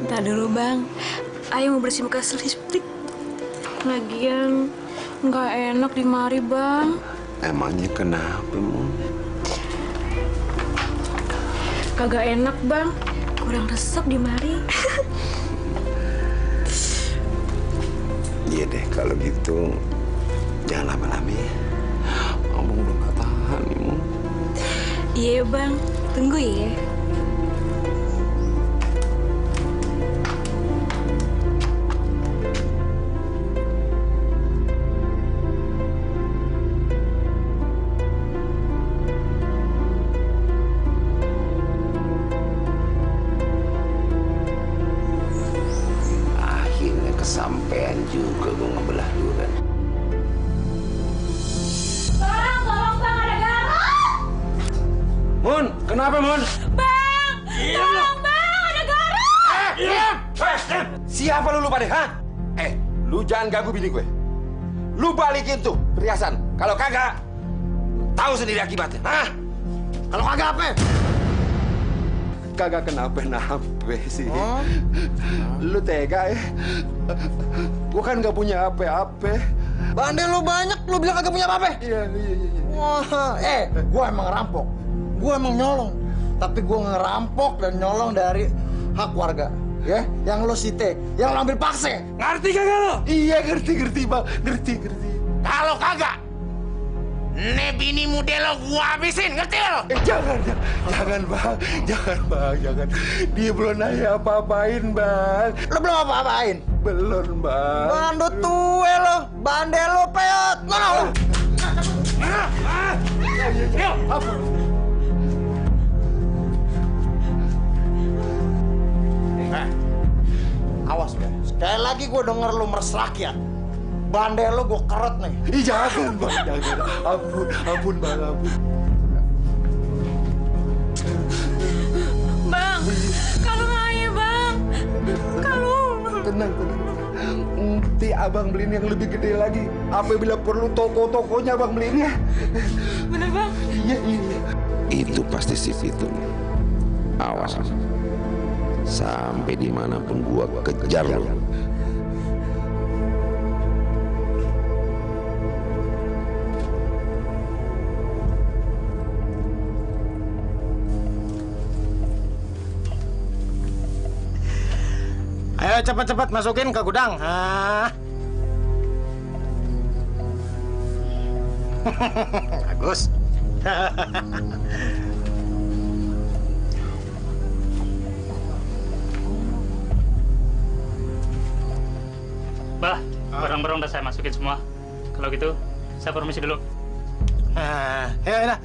Ntar dulu bang, Ayah mau bersih bekas listrik. Lagian nggak enak di mari bang. Emangnya kenapa, Mon? Kagak enak bang, kurang resep di mari. Iya deh, kalau gitu jangan lama-lama ya. Abang udah gak tahan nih, Mon. Iya bang, tunggu ya. Kesampean juga gue ngebelah durian. Bang, tolong bang, ada garuk. Mon, kenapa Mon? Bang, tolong bang, ada garuk. Diam! Siapa lu pada, ha? Lu jangan ganggu bini gue. Lu balikin tuh perhiasan. Kalau kagak, tahu sendiri akibatnya, ha? Kalau kagak apa? Kagak kenapa-napa sih. Oh? Lu tega ya? Gua kan gak punya apa-apa. Bandel lu banyak, lu bilang kagak punya apa-apa? Iya. Wah, gua emang ngerampok. Gua emang nyolong. Tapi gua ngerampok dan nyolong dari hak warga. Ya, yang lo site, yang lo ambil paksa. Ngerti kagak lo? Iya, ngerti, Bang. Ngerti. Kalau kagak, nih bini muda lo gua habisin, ngerti lo? Jangan, Bang. Jangan. Dia belum nanya apa-apain, Bang. Lo belum apa-apain? Belum, Bang. Bandut tue lo, bandel lo peot. Mana lo? Ayo, ampun. Awas, Ben. Sekali lagi gue denger lo meres rakyat. Bandel lo gue keret nih. Ih, jangan, Bang. Jangan. Ampun, Bang. Ampun. Bang, kalau Ayah bang, kalau. Tenang. Nanti abang beliin yang lebih gede lagi. Apabila perlu toko-tokonya abang beliin ya. Bener bang? Iya. Itu pasti si Fitur. Awas. Sampai dimanapun gua kejar lo. Ayo cepat-cepat masukin ke gudang. Bagus. Bah, barang-barang udah saya masukin semua. Kalau gitu, saya permisi dulu. Ya.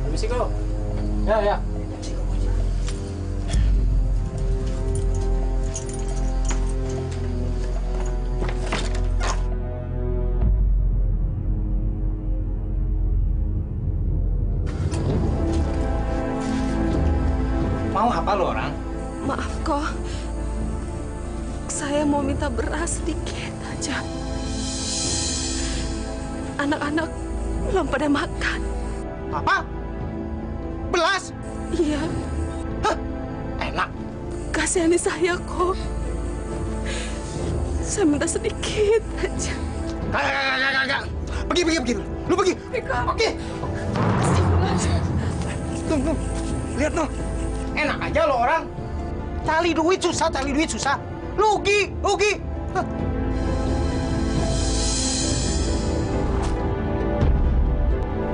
Permisi kok. Ya. Mau apa lo orang? Maaf kok, saya mau minta beras sedikit aja. Anak-anak belum pada makan. Apa? Belas? Iya, Enak. kasihani saya kok. Saya minta sedikit aja. Kagak. Pergi. Lu pergi. Pergi. Tunggu. Lihat no. Enak aja lo orang. Cari duit susah. Rugi. Hah.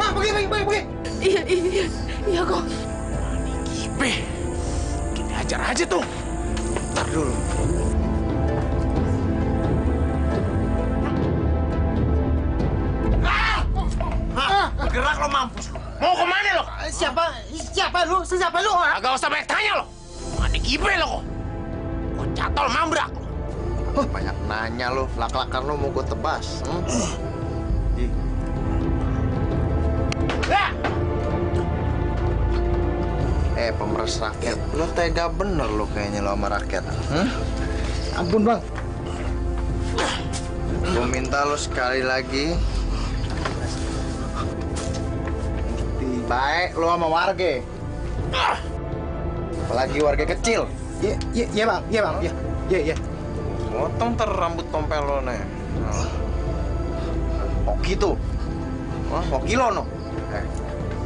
Wah, pergi. Iya kok. Gipe, kita ajar aja tuh. Ntar dulu. Bergerak lo mampus lo. Mau kemana lo? Siapa lu? Agak usah banyak tanya lo. Ada gipe lo kok. Kok catol mambrak lo. Banyak nanya lu, lak-lakan lu mau gue tebas. Pemeres rakyat. Lu tega bener lu kayaknya lo sama rakyat. Ampun, Bang. Gue minta lu sekali lagi. Baik lu sama warga. Apalagi warga kecil. Iya bang, iya. Potong ntar rambut tompel lo nih. Hoki tuh. Wah, hoki lo no.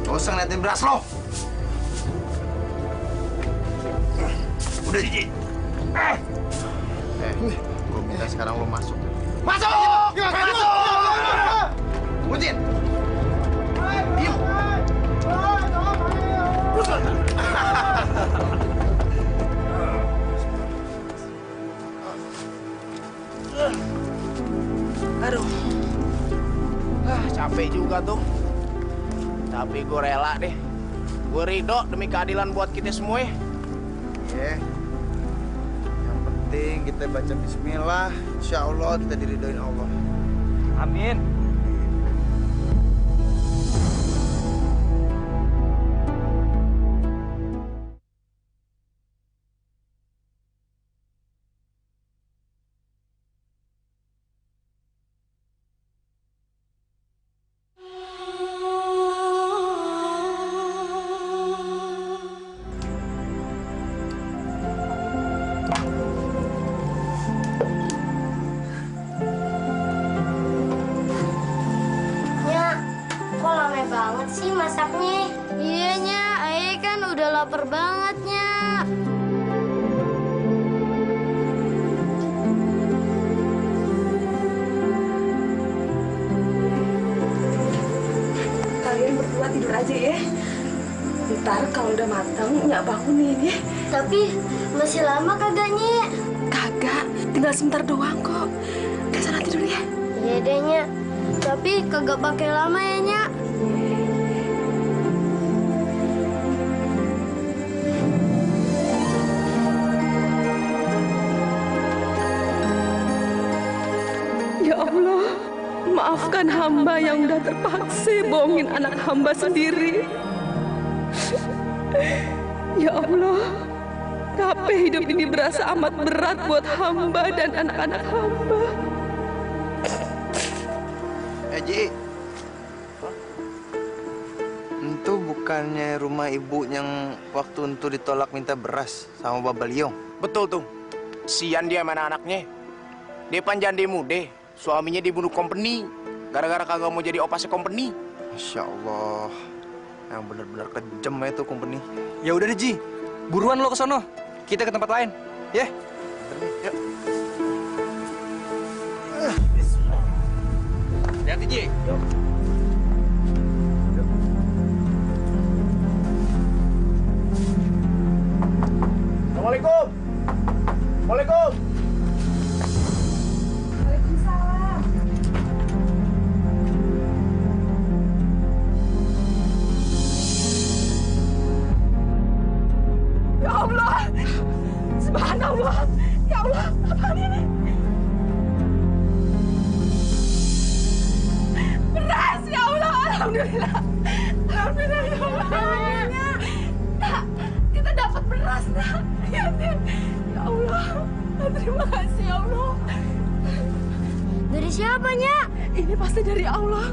Gak usah ngeliatin beras lo. Udah Ji. Gue minta sekarang lo masuk. Masuk! Mutin! Diam! Aduh. Capek juga tuh. Tapi gue rela deh. Gue ridho demi keadilan buat kita semua ya. Iya. Yang penting kita baca bismillah. Insya Allah kita diridhoin Allah. Amin. Kok lama banget sih masaknya? Iya, Nya. Ayah kan udah lapar banget, Nya. Kalian berdua tidur aja ya. Ntar kalau udah matang, Nyak bangunin ya. Tapi masih lama kagak, Nya? Kagak, tinggal sebentar doang kok. Ke sana tidur ya. Iya deh, Nya. Tapi kagak pakai lama ya, Nya. Ya Allah, maafkan hamba yang udah terpaksa bohongin anak hamba sendiri. Ya Allah, tapi hidup ini berasa amat berat buat hamba dan anak-anak hamba. Ji, itu bukannya rumah ibu yang waktu itu ditolak minta beras sama Baba Liong? Betul tuh. Sian dia mana anaknya. Dia panjang mude. Suaminya dibunuh company. Gara-gara kagak mau jadi opasnya company. Masya Allah. Yang benar-benar kejam ya itu company. Ya udah deh Ji, buruan lo ke sono. Kita ke tempat lain, ya? Yuk. Hati-hati Ji. Assalamualaikum. Waalaikumsalam. Ya Allah, subhanallah. Ya Allah, apa ini? Beras, ya Allah, alhamdulillah. Alhamdulillah, ya Allah. Nak, kita dapat beras, nak. Ya Allah, terima kasih ya Allah. Dari siapa, Nya? Ini pasti dari Allah.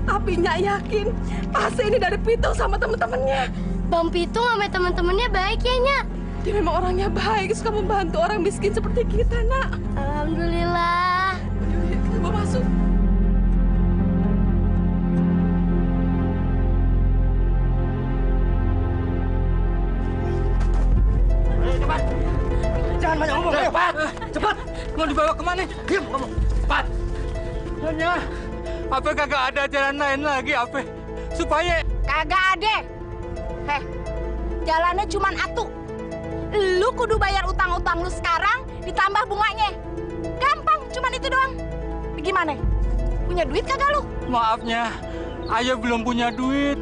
Tapi Nyak yakin pasti ini dari Pitung sama temen-temennya. Bang Pitung sama teman-temannya baik ya, Nya? Dia memang orangnya baik, suka membantu orang miskin seperti kita, Nak. Alhamdulillah. Yuk, kita bawa masuk. Cepat! Jangan banyak ngomong, cepat! Cepat! Mau dibawa kemana? Diam kamu! Cepat! Nyonya, apa kagak ada jalan lain lagi, apa? Supaya... Kagak ada. Heh, jalannya cuman atu. Lu kudu bayar utang-utang lu sekarang, ditambah bunganya. Gampang, cuman itu doang. Gimana? Punya duit kagak lu? Maafnya, Ayah belum punya duit.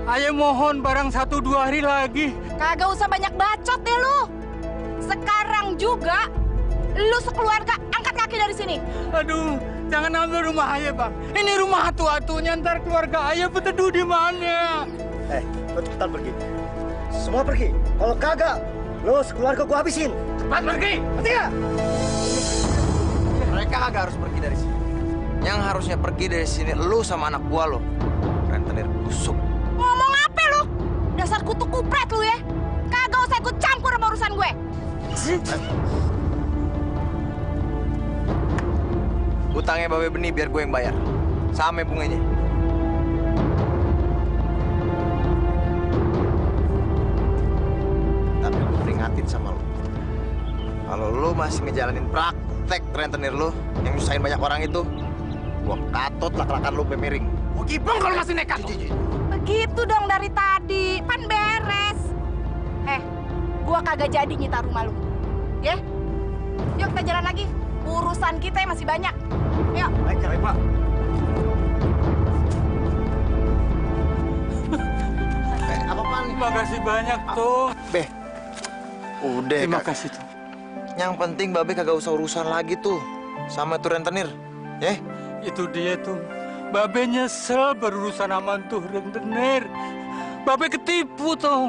Ayah mohon barang 1-2 hari lagi. Kagak usah banyak bacot deh lu. Sekarang juga, lu sekeluarga angkat kaki dari sini. Aduh, jangan ambil rumah Ayah, Bang. Ini rumah atu-atunya, ntar keluarga Ayah berteduh di mana? Lo cepetan pergi. Semua pergi. Kalau kagak, lo sekeluarga gua habisin. Cepat pergi! Ngerti nggak? Mereka kagak harus pergi dari sini. Yang harusnya pergi dari sini lu sama anak gua lo. Rentenir busuk. Ngomong apa lu? Dasar kutu kupret lu ya. Kagak usah ikut campur sama urusan gue. sih? Utangnya Babe Benih biar gue yang bayar. Sama bunganya. Tapi gue peringatin sama lo. Kalau lo masih ngejalanin praktek rentenir lo yang nyusahin banyak orang itu, gue katot lak-lakan lo miring. Gue kipong kalau masih nekat. Begitu dong dari tadi, pan beres. Gua kagak jadi nyita rumah lu. Ya? Yuk kita jalan lagi. Urusan kita yang masih banyak. Yuk. Baik, Pak. Apa-apaan nih? Terima kasih banyak, tuh. Be, udah. Terima kasih, tuh. Yang penting Babe kagak usah urusan lagi tuh sama tuh rentenir. Ya? Itu dia, tuh. Babe nyesel berurusan sama tuh rentenir. Babe ketipu, tuh.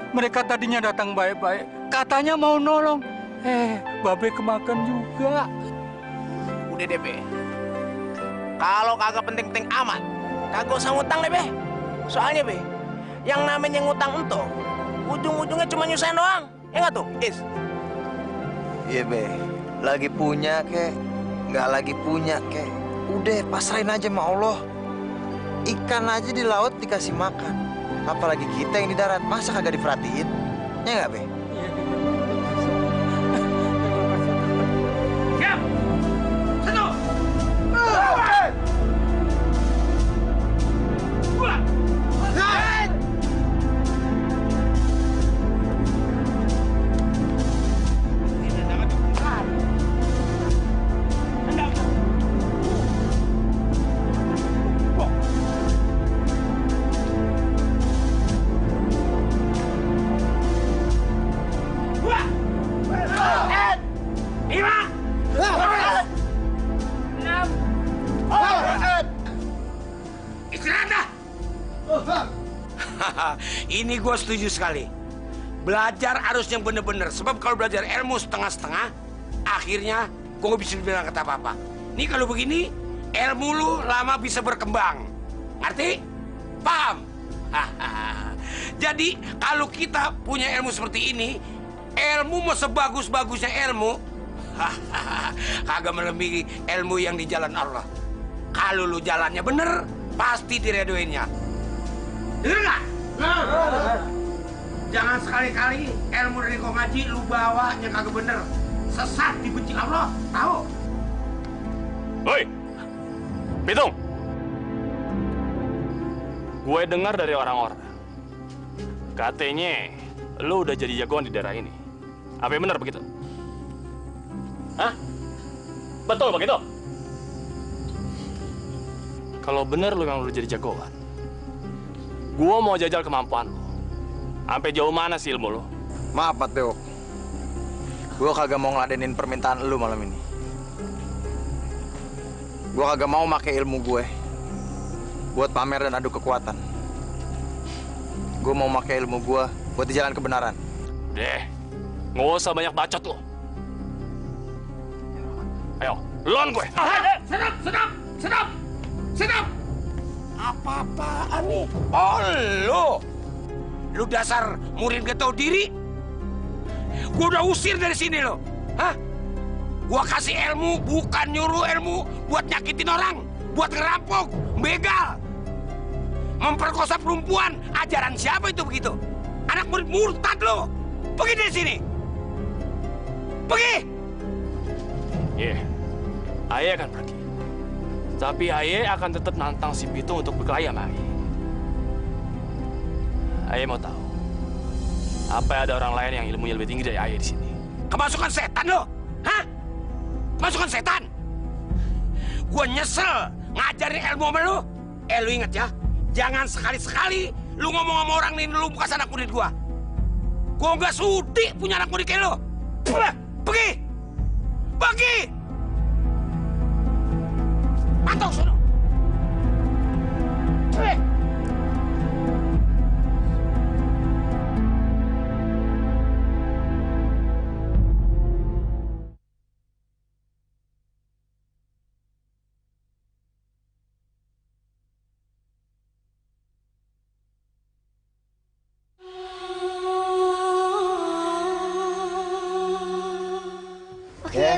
Mereka tadinya datang baik-baik, katanya mau nolong. Babe kemakan juga. Udah deh, Be. Kalau kagak penting-penting amat, kagak usah ngutang deh, Be. Soalnya, Be, yang namanya ngutang ento, ujung-ujungnya cuma nyusahin doang. Ya nggak tuh, Is? Iya, Be. Lagi punya, kek. Nggak lagi punya, kek. Udah, pasrahin aja sama Allah. Ikan aja di laut dikasih makan. Apalagi kita yang di darat, masa kagak diperhatiin? Ya nggak, Be? Siap! Satu! Ini gue setuju sekali. Belajar harus yang bener-bener. Sebab kalau belajar ilmu setengah-setengah, akhirnya gue nggak bisa bilang kata apa-apa. Ini kalau begini, ilmu lu lama bisa berkembang. Ngerti? Paham? Jadi kalau kita punya ilmu seperti ini, ilmu mau sebagus-bagusnya ilmu, kagak melebihi ilmu yang di jalan Allah. Kalau lu jalannya bener, pasti diredoinnya. Dengar nggak? Jangan sekali-kali ilmu dari kau ngaji lu bawa yang kagak bener. Sesat dibenci Allah, tahu? Woi, Pitung. Gue dengar dari orang-orang, katanya lu udah jadi jagoan di daerah ini. Apa yang benar begitu? Hah? Betul begitu? Kalau benar lu yang udah jadi jagoan, gua mau jajal kemampuan lu. Sampai jauh mana sih ilmu lu? Maaf, Pak Teo. Gue kagak mau ngeladenin permintaan lu malam ini. Gue kagak mau pakai ilmu gue buat pamer dan adu kekuatan. Gue mau pakai ilmu gue buat di jalan kebenaran. Deh, nggak usah banyak bacot lu. Ayo, lawan gue. Sedap! Apa-apaan nih? Oh, lu dasar murid gak tahu diri. Gua udah usir dari sini lo. Hah? Gua kasih ilmu, bukan nyuruh ilmu buat nyakitin orang, buat ngerampok, begal, memperkosa perempuan. Ajaran siapa itu begitu? Anak murid murtad lo. Pergi dari sini. Pergi. Iya, Ayah akan pergi. Tapi Ayah akan tetap nantang si Pitung untuk berkelahi sama Ayah. Ayah mau tahu, apa ada orang lain yang ilmunya lebih tinggi dari Ayah di sini? Kemasukan setan lo? Hah? Kemasukan setan? Gua nyesel ngajarin ilmu sama lu. Lu inget ya, jangan sekali-sekali lu ngomong sama orang ini lu bekas anak murid gua. Gua nggak sudi punya anak murid kayak lu. Pergi! Pergi! Pantau sono.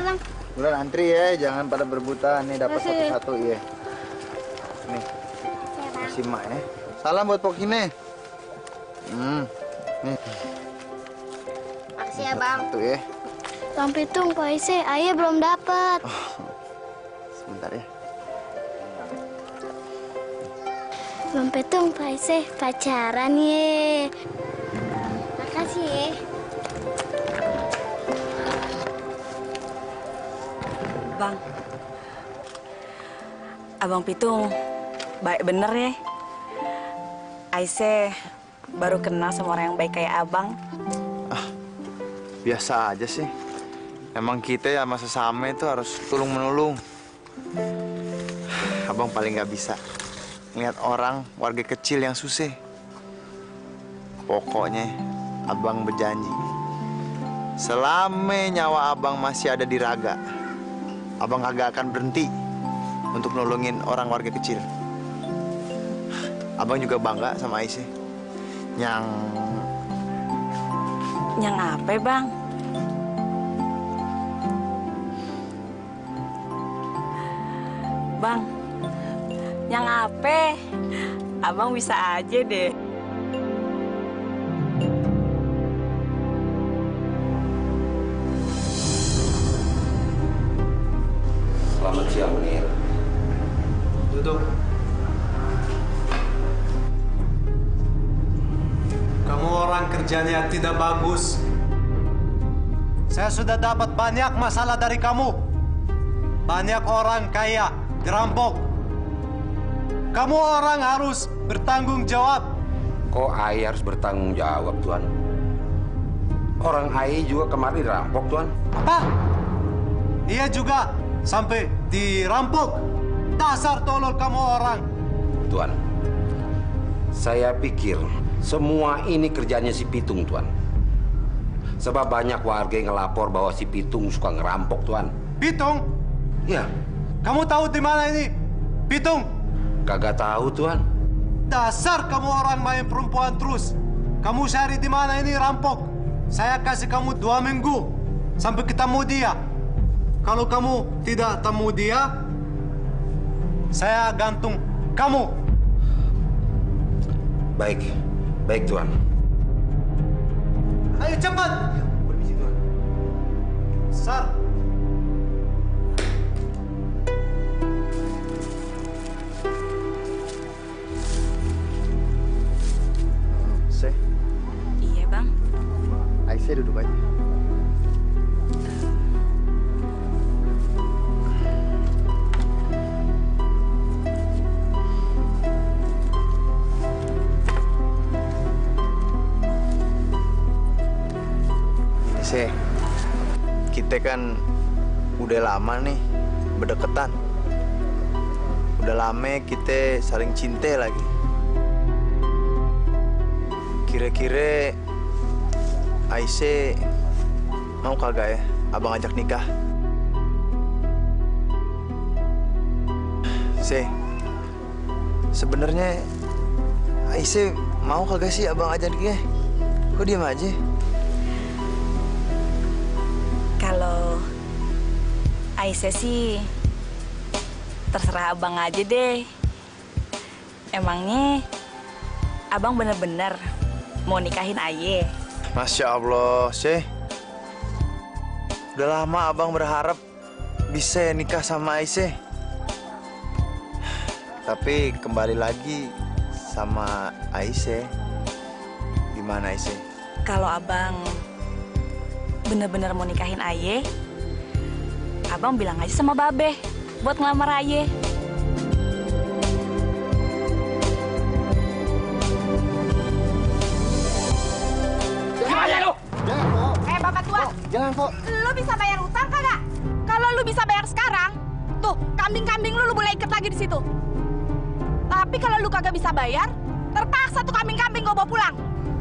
Bang. Bulan antri ya, jangan pada berebutan. Nih dapat satu-satu ya. Nih. Kasih Mak ya. Salam buat Pokine. Nih. Makasih ya, Bang. Satu ya. Bang Pitung, Pak Ise, Ayah belum dapat. Sebentar ya. Bang Pitung, Pak Ise, pacaran ye. Makasih ya. Bang, Abang Pitung, baik bener ya. Aisyah baru kenal sama orang yang baik kayak abang. Biasa aja sih. Emang kita ya sama sesama itu harus tulung menolong. Abang paling nggak bisa ngeliat orang warga kecil yang susah. Pokoknya abang berjanji, selama nyawa abang masih ada di raga, abang kagak akan berhenti untuk nolongin orang warga kecil. Abang juga bangga sama Aisyah. Yang apa, Bang? Bang, yang apa? Abang bisa aja deh. Selamat siang, Munir. Duduk. Kamu orang kerjanya tidak bagus. Saya sudah dapat banyak masalah dari kamu. Banyak orang kaya dirampok. Kamu orang harus bertanggung jawab. Kok Ai harus bertanggung jawab, Tuan? Orang Ai juga kemarin dirampok, Tuan. Apa? Iya juga sampai dirampok. Dasar tolol kamu orang. Tuan, saya pikir semua ini kerjanya si Pitung, Tuan. Sebab banyak warga yang ngelapor bahwa si Pitung suka ngerampok, Tuan. Pitung? Ya. Kamu tahu di mana ini? Pitung? Kagak tahu, Tuan. Dasar kamu orang main perempuan terus. Kamu cari di mana ini rampok. Saya kasih kamu 2 minggu sampai ketemu dia. Kalau kamu tidak temu dia, saya gantung kamu. Baik, baik, Tuan. Ayo cepat. Permisi, Tuan. Sar. Seh, Iya, Bang. Aisyah duduk aja. Seh, kita kan udah lama nih berdekatan. Udah lama kita saling cinta lagi. Kira-kira Aisyah mau kagak ya abang ajak nikah? Seh, sebenarnya Aisyah mau kagak sih abang ajak nikah? Kok diam aja? Kalau Aisyah sih terserah abang aja deh. Emangnya abang bener-bener mau nikahin Aye? Masya Allah, Seh. Udah lama abang berharap bisa nikah sama Aisyah. Tapi kembali lagi sama Aisyah. Gimana Aisyah? Kalau abang bener-bener mau nikahin Aye, abang bilang aja sama Babe buat ngelamar Aye. Jangan, Bapak tua, jangan, Pok. lu bisa bayar utang kagak? Kalau lu bisa bayar sekarang, tuh kambing-kambing lu boleh ikat lagi di situ. Tapi kalau lu kagak bisa bayar, terpaksa tuh kambing-kambing gue bawa pulang.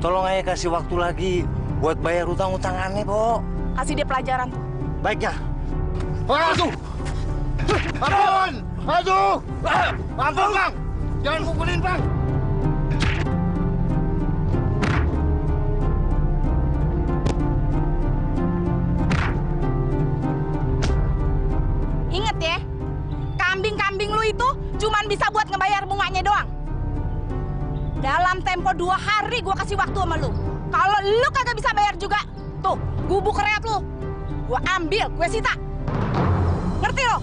Tolong Ayah kasih waktu lagi buat bayar utang-utangannya, Pok. Kasih dia pelajaran tuh. Baiknya. Aduh! Aduh! Aduh! Ampun, Bang! Jangan pukulin, Bang! cuman bisa buat ngebayar bunganya doang. Dalam tempo 2 hari gue kasih waktu sama lu. Kalau lu kagak bisa bayar juga, tuh gubuk reot lu. Gue ambil, gue sita. Ngerti lo?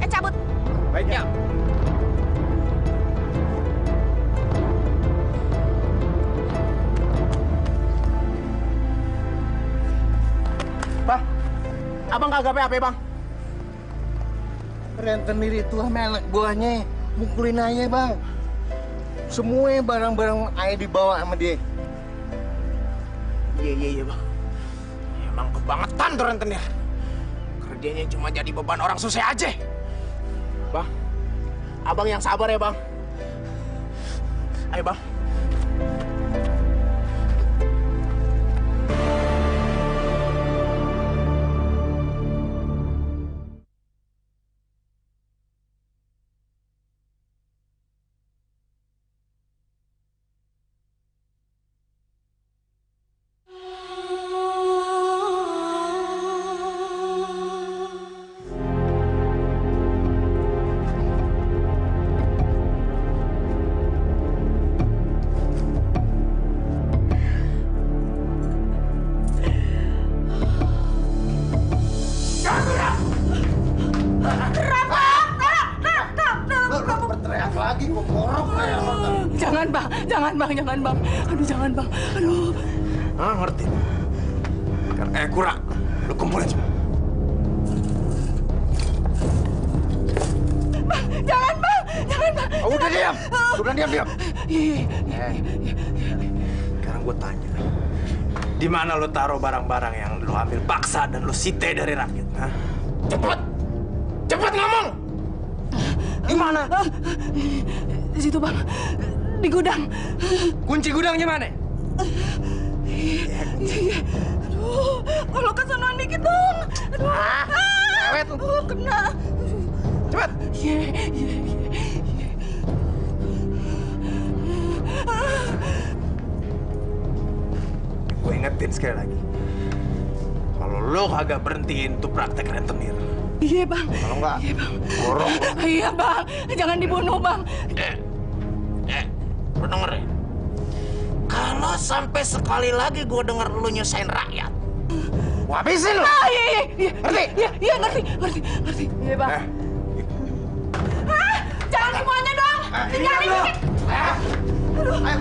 Cabut. Baik ya. Bang, abang kagak apa bang? Rentenir itu anak buahnya, mukulin aja bang. Semua barang-barang ayah dibawa sama dia. Iya bang. Emang kebangetan tuh rentenir. Kerjanya cuma jadi beban orang susah aja. Bang, abang yang sabar ya bang. Ayo bang. Jangan bang. Aduh jangan bang. Aduh. Ah ngerti. Kurang. Lu kumpulin semua. Bang, jangan bang. Oh, udah diam. Diam. Sekarang gue tanya. Di mana lu taruh barang-barang yang lu ambil paksa dan lu sita dari rakyat? Hah? Cepet ngomong. Di mana? Di situ bang. Di gudang. Kunci gudangnya mana? Aduh, kalau kesonoan dikit dong. Aduh, kena. Cepat. Gue ingetin sekali lagi. Kalau lo kagak berhentiin tuh praktek rentenir. Iya bang. Kalau enggak, borong. Iya bang, jangan dibunuh bang. Lu denger ya? Kalau sampai sekali lagi gue denger lu nyusahin rakyat, gue habisin lu. Iya. Ngerti? Iya, ngerti. Iya bang. Jangan semuanya dong. Tinggalin dikit. Ayo.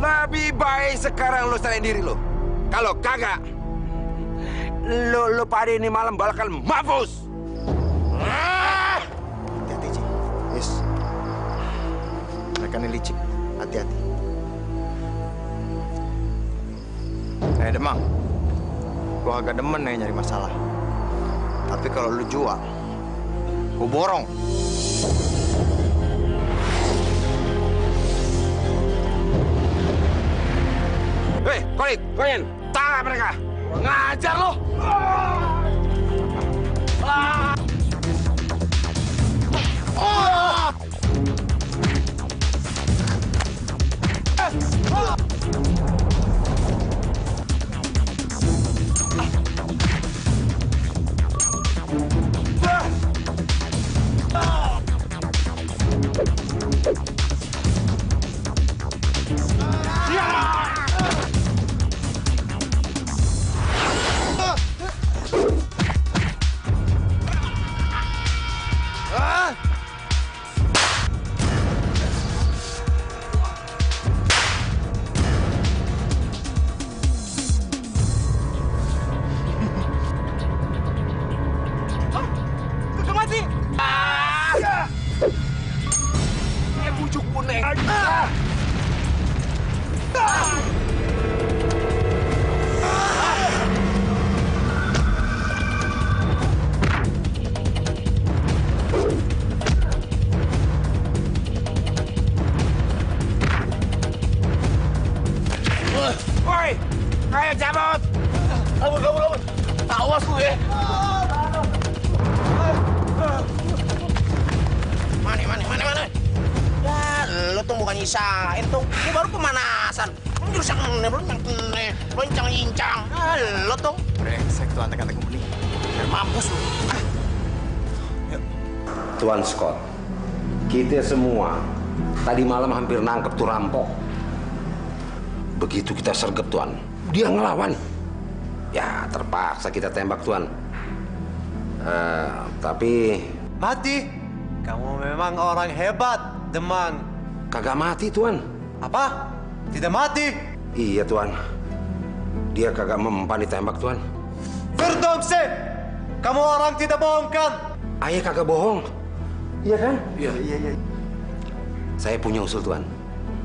Lebih baik sekarang lo serahin diri lo. Kalau kagak, lo pada ini malam bakal mampus. Hati-hati, Ci. Yes. Mereka ini licik. Hati-hati. Demang. Gua agak demen nih nyari masalah. Tapi kalau lu jual, gua borong. Hei, Koin, tangkap mereka. Ngajar lo. Awas lu ya. Mana. Ya, lo tuh bukan nyisain tuh. Ini baru pemanasan. Jurus yang loncang-yincang. Lo tuh. Brengsek tuh antek-antek kumpeni. Biar mampus lu. Tuan Scott, kita semua tadi malam hampir nangkep tuh rampok. Begitu kita sergap, Tuan, dia ngelawan. Ya, terpaksa kita tembak, Tuan. Tapi... Mati? Kamu memang orang hebat, Demang. Kagak mati, Tuan. Apa? Tidak mati? Iya, Tuan. Dia kagak mempan ditembak, Tuan. Verdomse! Kamu orang tidak bohong kan? Ayah kagak bohong. Iya kan? Iya. Saya punya usul, Tuan.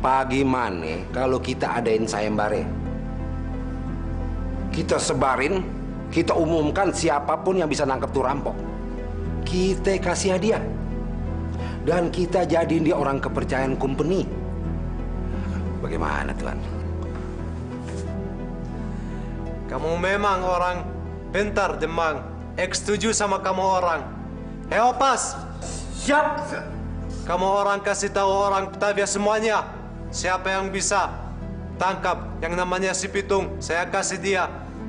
Pagi mana kalau kita adain sayembara? Kita sebarin, kita umumkan siapapun yang bisa nangkep tuh rampok. Kita kasih hadiah. Dan kita jadiin dia orang kepercayaan company. Bagaimana, Tuan? Kamu memang orang pintar, Demang. Setuju sama kamu orang. Heopas! Siap. Kamu orang kasih tahu orang Batavia semuanya. Siapa yang bisa tangkap yang namanya si Pitung, saya kasih dia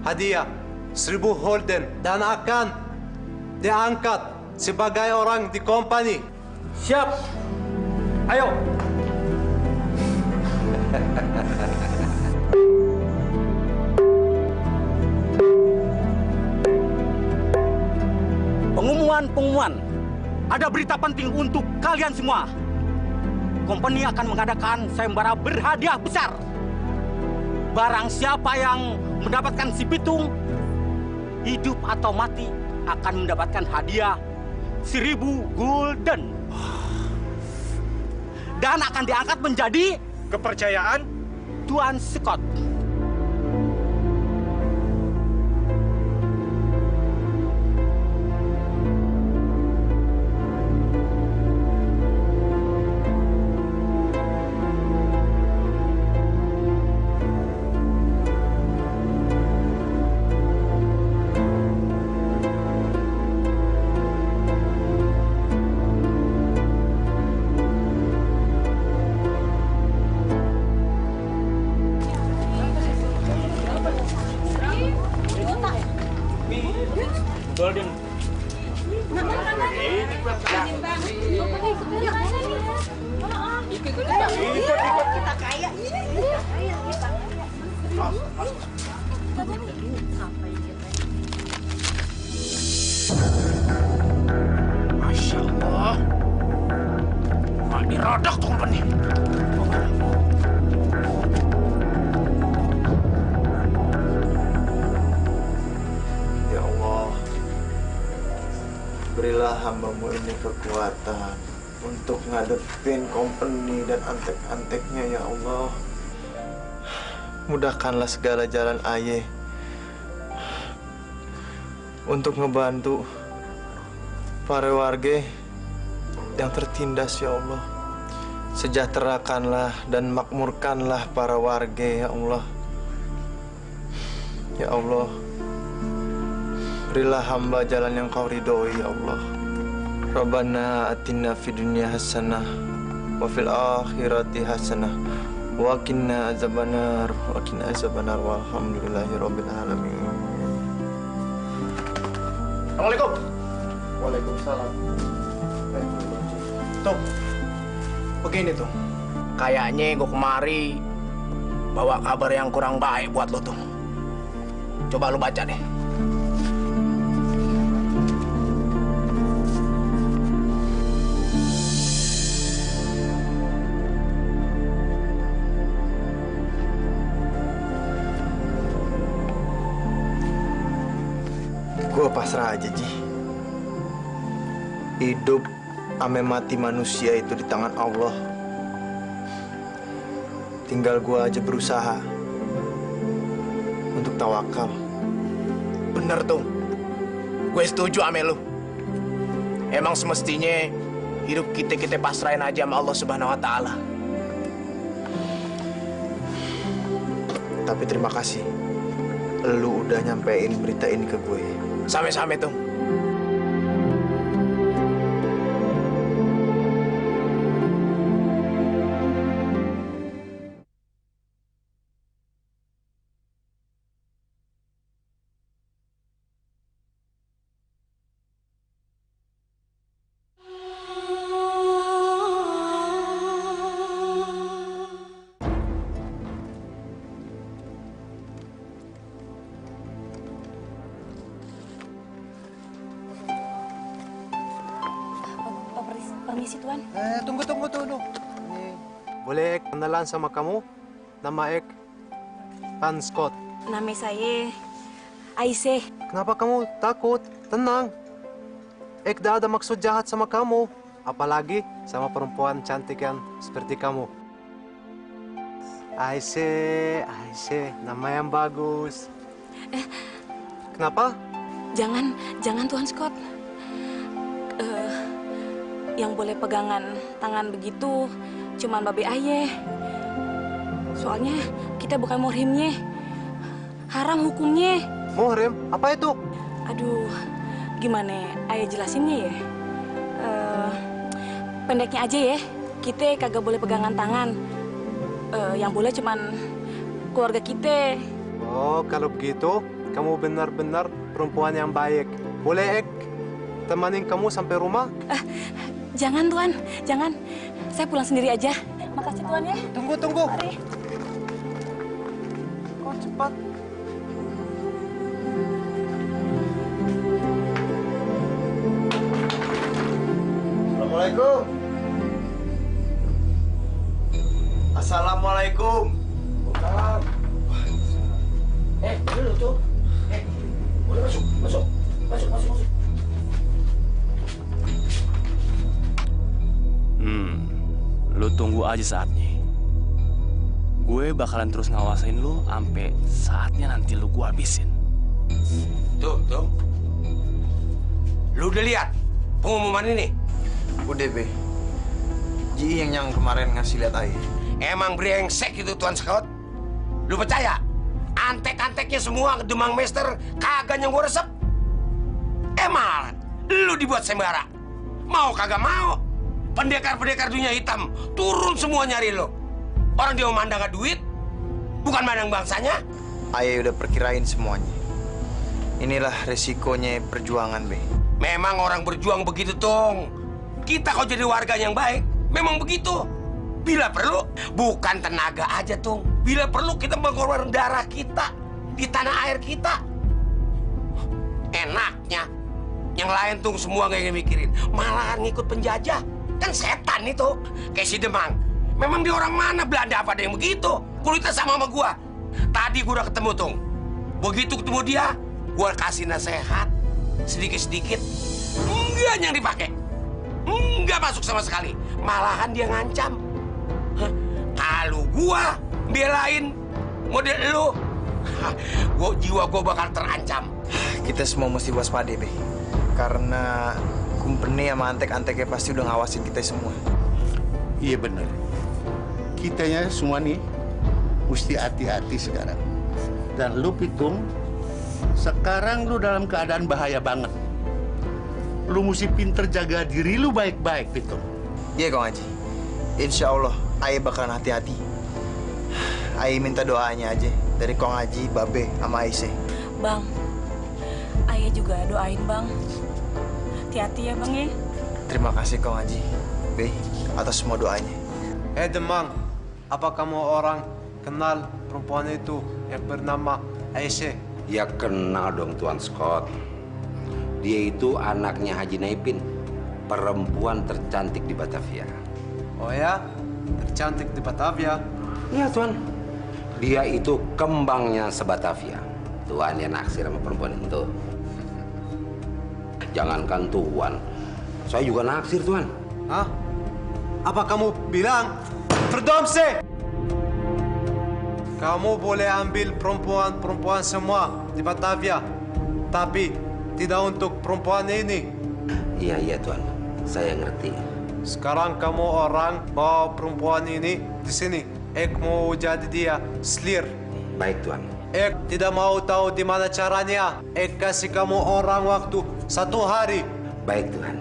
hadiah 1000 holden dan akan diangkat sebagai orang di company. Siap. Ayo. Pengumuman. Ada berita penting untuk kalian semua. Company akan mengadakan sayembara berhadiah besar. Barang siapa yang mendapatkan si Pitung, hidup atau mati, akan mendapatkan hadiah 1000 gulden. Dan akan diangkat menjadi kepercayaan Tuan Scott. Golden. Kita kaya. Masya Allah. Nggak dirodok tuh company. Ya Allah, berilah hambamu ini kekuatan untuk ngadepin company dan antek-anteknya ya Allah. Mudahkanlah segala jalan Aye untuk ngebantu para warga yang tertindas ya Allah. Sejahterakanlah dan makmurkanlah para warga ya Allah. Ya Allah, berilah hamba jalan yang kau ridhoi ya Allah. Rabbana atina fid dunya hasanah wa fil akhirati hasanah wa qina azabannar walhamdulillahi rabbil alamin. Assalamualaikum. Waalaikumsalam. Tuh, begini tuh. Kayaknya gue kemari bawa kabar yang kurang baik buat lo tuh. Coba lo baca deh. Gue pasrah aja, Ji. Hidup ame mati manusia itu di tangan Allah. Tinggal gue aja berusaha untuk tawakal. Bener tuh. Gue setuju ame lu. Emang semestinya hidup kita pasrahin aja sama Allah Subhanahu wa Ta'ala. Tapi terima kasih. Lu udah nyampein berita ini ke gue. Same-same, Tung. Permisi, Tuan. Tunggu. Ini, boleh kenalan sama kamu? Nama Ek Tan Scott. Nama saya Aisyah. Kenapa kamu takut? Tenang. Ek tidak ada maksud jahat sama kamu. Apalagi sama perempuan cantik yang seperti kamu. Aisyah, nama yang bagus. Kenapa? Jangan Tuan Scott. Yang boleh pegangan tangan begitu cuman babe Aye. Soalnya kita bukan muhrimnya. Haram hukumnya. Muhrim? Apa itu? Aduh, gimana Aye jelasinnya ya? Pendeknya aja ya, kita kagak boleh pegangan tangan. Yang boleh cuman keluarga kita. Oh, kalau begitu, kamu benar-benar perempuan yang baik. Boleh Ek temanin kamu sampai rumah? Jangan, Tuan. Jangan. Saya pulang sendiri aja. Makasih, Tuan ya. Tunggu. Mari. Kok cepat? Assalamualaikum. Assalamualaikum. Salam. Dulu tuh. Boleh masuk. Lu tunggu aja saatnya. Gue bakalan terus ngawasin lu sampai saatnya nanti lu gua habisin. Tuh. Lu udah lihat pengumuman ini? Udah, Be. Ji yang kemarin ngasih lihat Aye. Emang brengsek itu Tuan Scott? Lu percaya? Antek-anteknya semua Demang Master kagak yang gua resep. Malah lu dibuat sembara. Mau kagak mau. Pendekar-pendekar dunia hitam turun semua nyari lo. Orang dia mau mandang duit, bukan mandang bangsanya. Aye udah perkirain semuanya. Inilah resikonya perjuangan, Be. Memang orang berjuang begitu, Tung. Kita kalau jadi warga yang baik, memang begitu. Bila perlu, bukan tenaga aja, Tung. Bila perlu kita mengorbankan darah kita di tanah air kita. Enaknya, yang lain Tung semua nggak mikirin, malahan ngikut penjajah. Kan setan itu, kayak si Demang. Memang dia orang mana, Belanda apa ada yang begitu? Kulitnya sama gua. Tadi gua udah ketemu, Tung. Begitu ketemu dia, gua kasih nasihat sedikit-sedikit. Enggak yang dipakai. Enggak masuk sama sekali. Malahan dia ngancam. Kalau gua belain model lu, jiwa gua bakal terancam. Kita semua mesti waspada, Be. Karena company sama antek-anteknya pasti udah ngawasin kita semua. Iya bener. Kitanya semua nih mesti hati-hati sekarang. Dan lu Pitung, sekarang lu dalam keadaan bahaya banget. Lu mesti pinter jaga diri lu baik-baik, Pitung. Iya, Kong Haji. Insya Allah, Aye bakalan hati-hati. Aye minta doanya aja dari Kong Haji, Babe, sama Aisyah. Bang, Aye juga doain, Bang. Hati-hati ya, Bang ya. Terima kasih, Kong Haji, Be, atas semua doanya. Demang, apa kamu orang kenal perempuan itu yang bernama Aisyah? Ya kenal dong, Tuan Scott. Dia itu anaknya Haji Naipin, perempuan tercantik di Batavia. Oh ya? Tercantik di Batavia? Iya, Tuan. Dia itu kembangnya sebatavia. Tuan yang naksir sama perempuan itu. Jangankan Tuan, saya juga naksir, Tuan. Hah? Apa kamu bilang? Verdomse! Kamu boleh ambil perempuan-perempuan semua di Batavia, tapi tidak untuk perempuan ini. Iya, Tuan. Saya ngerti. Sekarang kamu orang bawa perempuan ini di sini. Ek mau jadi dia selir. Baik, Tuan. tidak mau tahu di mana caranya. Kasih kamu orang waktu 1 hari. Baik Tuhan.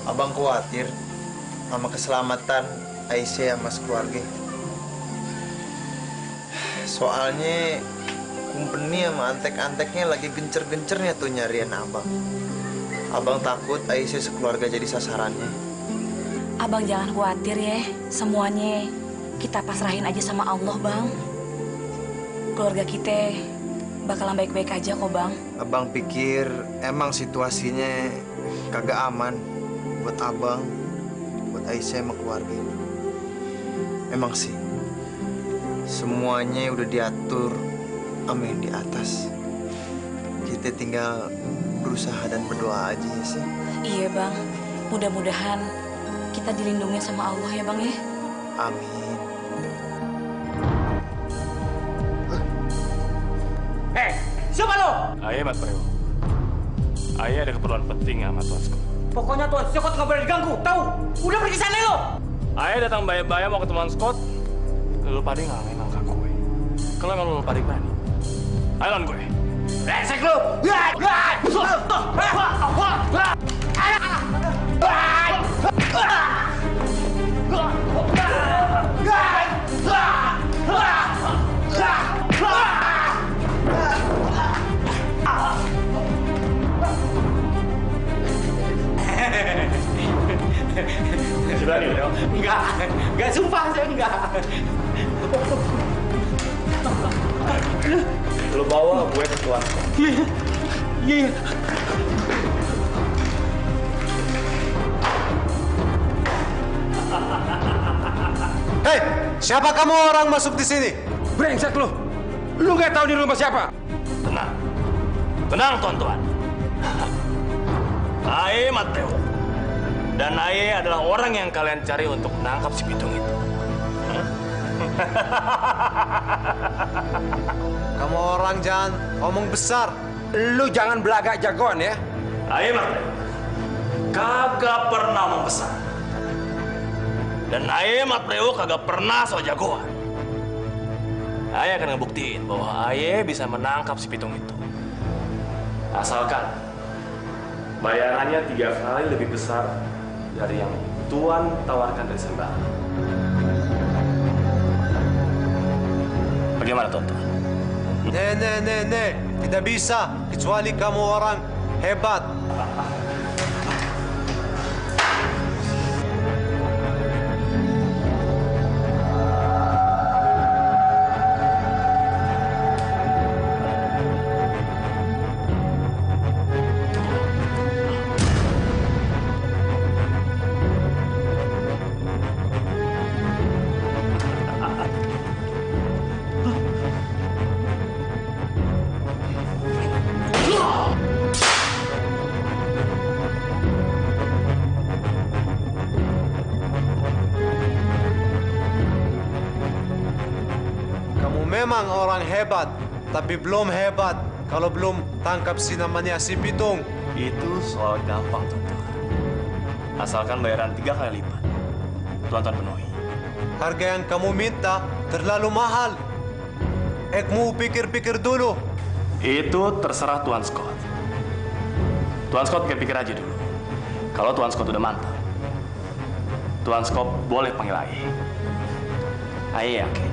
Abang khawatir sama keselamatan Aisyah sama keluarga. Soalnya kumpeni sama antek-anteknya lagi gencer-gencernya tuh nyariin abang. Abang takut Aisyah sekeluarga jadi sasarannya. Abang jangan khawatir ya, semuanya kita pasrahin aja sama Allah, Bang. Keluarga kita bakalan baik-baik aja kok, Bang. Abang pikir emang situasinya kagak aman buat abang, buat Aisyah sama keluarga. Emang sih, semuanya udah diatur sama yang di atas. Kita tinggal berusaha dan berdoa aja ya sih. Iya, Bang. Mudah-mudahan kita dilindungi sama Allah ya, Bang ya. Amin. Siapa lo? Ayah Mat Prewo. Ayah ada keperluan penting sama Tuan Scott. Pokoknya Tuan Scott nggak boleh diganggu, tahu? Udah pergi sana lo. Ayah datang bayar-bayar mau ketemu Tuan Scott. Lu pada ngalahin langkah gue. Kalau emang lu pada berani, ayo lawan gue. Resek lu! Berani lo? Enggak, sumpah saya enggak. Lu bawa gue ke Tuan Scott. Iya. Hei, siapa kamu orang masuk di sini? Brengsek lu! Lu nggak tahu di rumah siapa? Tenang. Tenang, Tuan-Tuan. Aye Mateo. Dan Aye adalah orang yang kalian cari untuk menangkap si pitung itu. Kamu orang jangan ngomong besar. Lu jangan belagak jagoan ya. Aye Mateo. Kagak pernah membesar. Dan Aye Mateo kagak pernah so jagoan. Aye akan ngebuktiin bahwa Aye bisa menangkap si pitung itu. Asalkan bayarannya 3 kali lebih besar dari yang Tuan tawarkan dari Sembara. Bagaimana Tuan-Tuan? Nih. Tidak bisa, kecuali kamu orang hebat. Memang orang hebat, tapi belum hebat kalau belum tangkap si namanya si pitung. Itu soal gampang, Tuan-Tuan. Asalkan bayaran 3 kali lipat. Tuan-Tuan penuhi. Harga yang kamu minta terlalu mahal. Ekmu pikir-pikir dulu. Itu terserah Tuan Scott. Tuan Scott pikir-pikir aja dulu. Kalau Tuan Scott udah mantap, Tuan Scott boleh panggil Aye. Aye yakin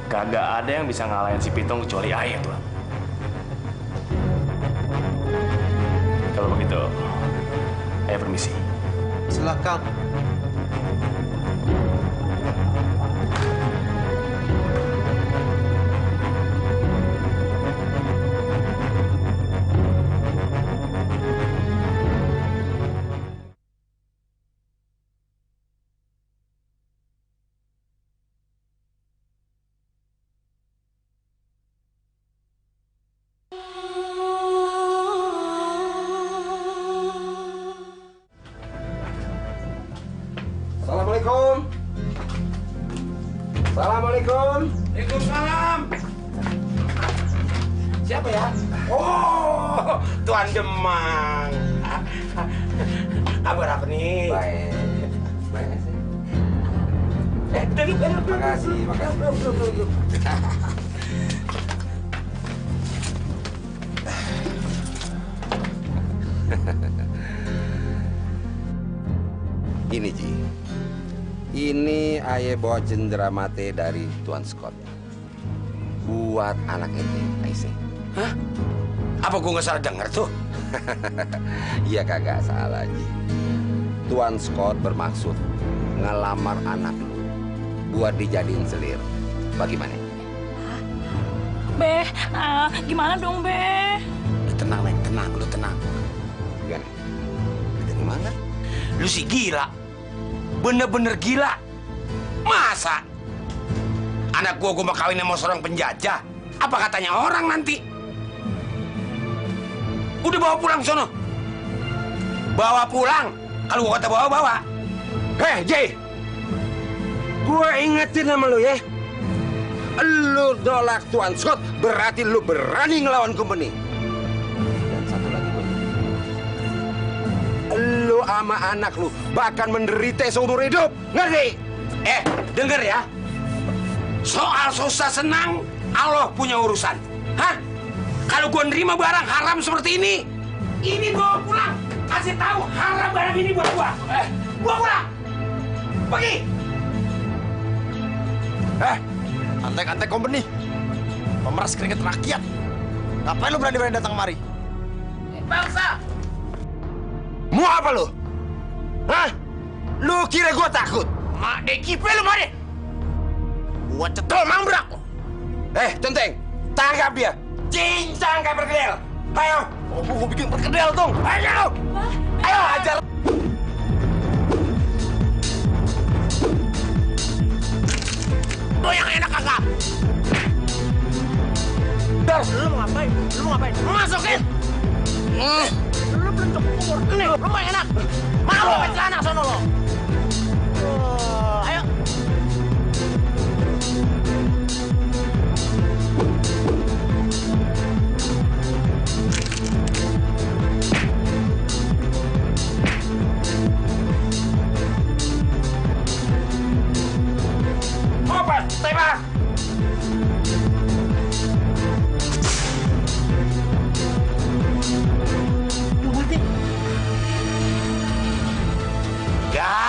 kagak ada yang bisa ngalahin si pitung kecuali Aye, Tuan. Kalau begitu, Aye permisi. Silakan. Assalamualaikum. Assalamualaikum. Waalaikumsalam. Siapa ya? Oh, Tuan Demang. Kabar apa nih? Baik. Baik sih. Makasih. Ini Ji, ini ayah bawa cenderamate dari Tuan Scott buat anak ente, Aisyah. Hah? Apa gua nggak salah dengar tuh? Iya kagak salah Ji. Tuan Scott bermaksud ngelamar anak lu buat dijadiin selir. Bagaimana? Be, gimana dong, Be? Lu tenang, Neng. Lu tenang. Gimana? Dari mana? Lu sih gila. Bener-bener gila. Masa? Anak gua mau kawin sama seorang penjajah? Apa katanya orang nanti? Udah bawa pulang sono. Bawa pulang. Kalau gua kata bawa. Hei, Jay. Gua ingetin sama lu ya. Lu nolak Tuan Scott, berarti lu berani ngelawan company. Dan satu lagi gua. Lu sama anak lu bahkan menderita seumur hidup. Ngerti? Denger ya. Soal susah senang, Allah punya urusan. Hah? Kalau gua nerima barang haram seperti ini bawa pulang. Kasih tahu haram barang ini buat gua. Bawa pulang. Pergi. Antek-antek company. Pemeras keringet rakyat. Ngapain lu berani-berani datang kemari? Bangsa! Mau apa lu? Hah? Lu kira gua takut? Mak dekipe lu, Mak. Gua cetol mambrak. Tenteng, tangkap dia. Cincang kayak perkedel. Ayo. Gua bikin perkedel, dong. Ayo. Ayo, ajar. Lu yang enak kagak? Lu mau ngapain? Masukin! Lu belum cukup umur. Ini lu mau enak. Malu pakai celana sono lo. Ayo. Open, tembak.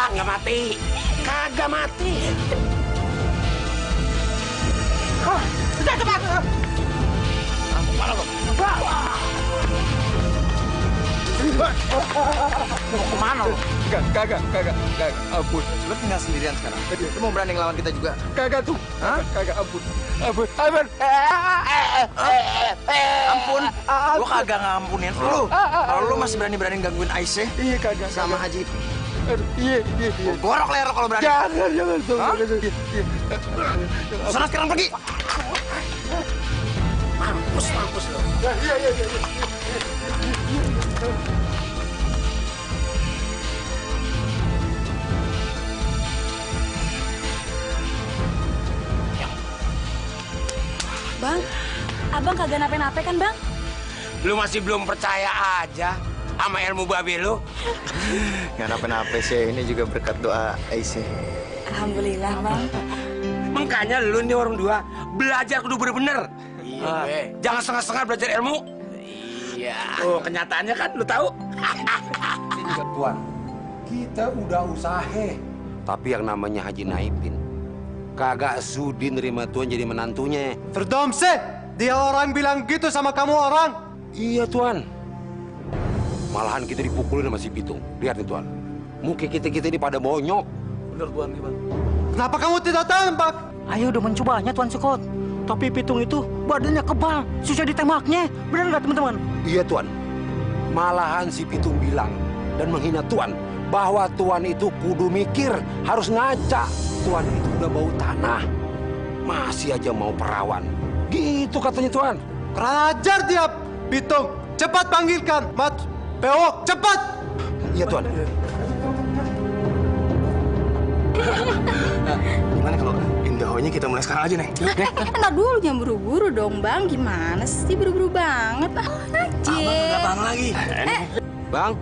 Nggak mati. Kagak mati. Udah cepat. Mana lo? Mau kemana lo? Kagak. Ampun. Lu tinggal sendirian sekarang. Lu mau berani ngelawan kita juga? Kagak tuh. Kagak, ampun. Ampun. Gua kagak ngampunin lu. Kalau lu masih berani-berani gangguin Aisyah. Iya, kagak. Sama Haji. Iya. Borok leher kalau berani. Jangan tuh. Sana sekarang pergi. Mampus lo. Iya. Bang, abang kagak nape-nape kan, Bang? Lu masih belum percaya aja sama ilmu babe lu? Nggak napa-napa sih, ini juga berkat doa Aisyah. Alhamdulillah, Bang. Makanya lu nih orang dua belajar kudu bener-bener. Iya, jangan setengah-setengah belajar ilmu. Iya. Oh, kenyataannya kan lu tahu. Tuan, kita udah usaha. Tapi yang namanya Haji Naipin kagak sudi nerima Tuan jadi menantunya. Verdomse, dia orang bilang gitu sama kamu orang. Iya, Tuan. Malahan kita dipukulin sama si Pitung. Lihat nih, Tuan. Muka kita ini pada bonyok. Bener, Tuan, Bang. Kenapa kamu tidak tembak? Ayo udah mencobanya, Tuan Scott. Tapi Pitung itu badannya kebal, susah ditembaknya. Benar nggak, teman-teman? Iya, Tuan. Malahan si Pitung bilang dan menghina Tuan bahwa Tuan itu kudu mikir, harus ngaca. Tuan itu udah bau tanah. Masih aja mau perawan. Gitu katanya, Tuan. Kurang ajar dia, Pitung. Cepat panggilkan, Mat. Pewok, cepat! Iya, Tuan. Gimana kalau indahonya kita mulai sekarang aja, Neng? Ntar dulu, jangan buru-buru dong, Bang. Gimana sih buru-buru banget? Abang bang lagi. Bang.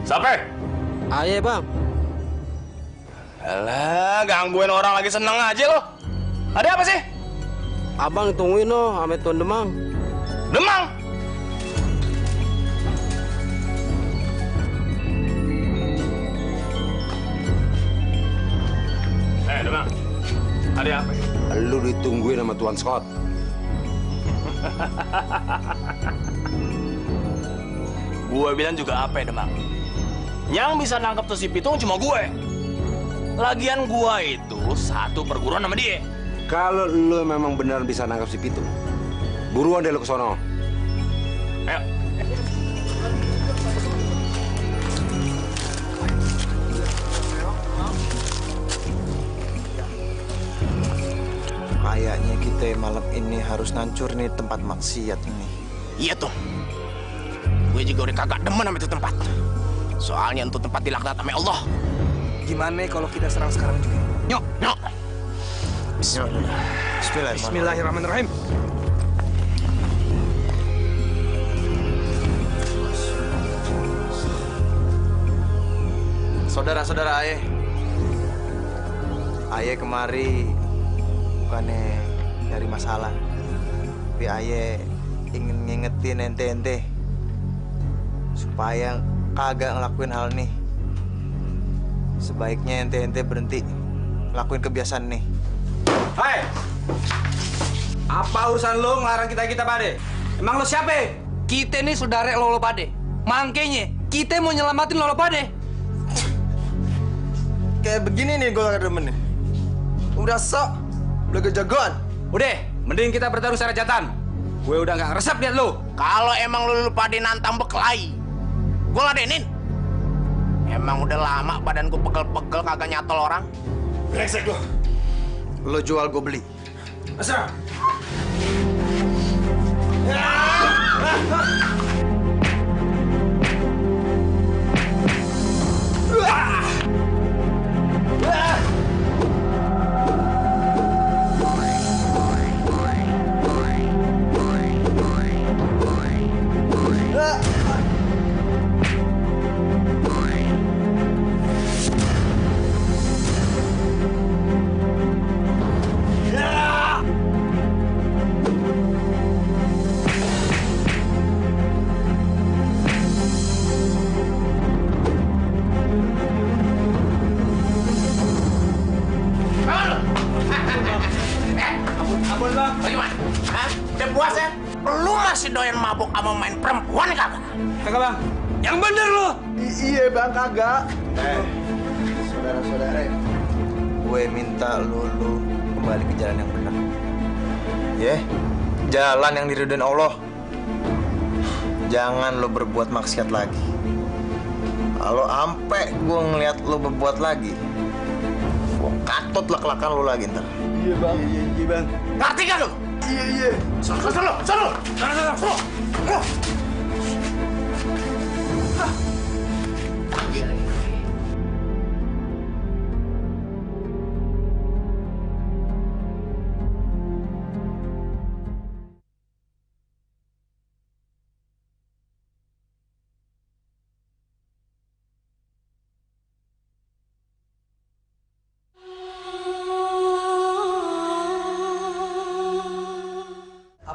Sampai. Ayo, Bang. Alah, gangguin orang lagi seneng aja lo. Ada apa sih? Abang tungguin no, ame Tuan Demang. Demang? Demang. Ada apa? Lu ditungguin sama Tuan Scott. Gue bilang juga apa ya, Demang? Yang bisa nangkep tuh si Pitung cuma gue. Lagian gue itu satu perguruan sama dia. Kalau lu memang benar bisa nangkap si Pitung, buruan deh lu ke sono. Ayo. Kayaknya kita malam ini harus ngancur nih tempat maksiat ini. Iya tuh. Gue juga udah kagak demen sama itu tempat. Soalnya untuk tempat dilaknat sama Allah. Gimana kalau kita serang sekarang juga? Nyok, nyok. Bismillahirrahmanirrahim. Saudara-saudara Aye. Aye kemari bukannya nyari masalah. Tapi Aye ingin ngingetin ente-ente supaya kagak ngelakuin hal nih. Sebaiknya ente-ente berhenti ngelakuin kebiasaan nih. Hai, apa urusan lo ngelarang kita pade? Emang lo siapa? Kita nih saudara lo pade. Makanya kita mau nyelamatin lo pade. Kayak begini nih gue gak demen nih. Udah sok, udah kejagoan. Udah, mending kita bertaruh secara jantan. Gue udah gak ngeresep liat lo. Kalau emang lu pade nantang berkelahi, gue ladenin. Emang udah lama badan gue pegel-pegel kagak nyatol orang. Brengsek lo. Lo jual gue beli. Asal. Ampun bang. Bagaimana? Hah? Udah puas ya? Lu masih doyan mabuk sama main perempuan kagak? Kagak bang. Yang bener lo. Iya bang kagak. Saudara-saudara, gue minta lu kembali ke jalan yang benar. Ya, jalan yang diridhoin Allah. Jangan lo berbuat maksiat lagi. Kalau ampe gue ngeliat lo berbuat lagi, gue katut lak-lakan lo lagi ntar. Iya bang. Iya bang. Ngerti gak lu? Iya. Sana.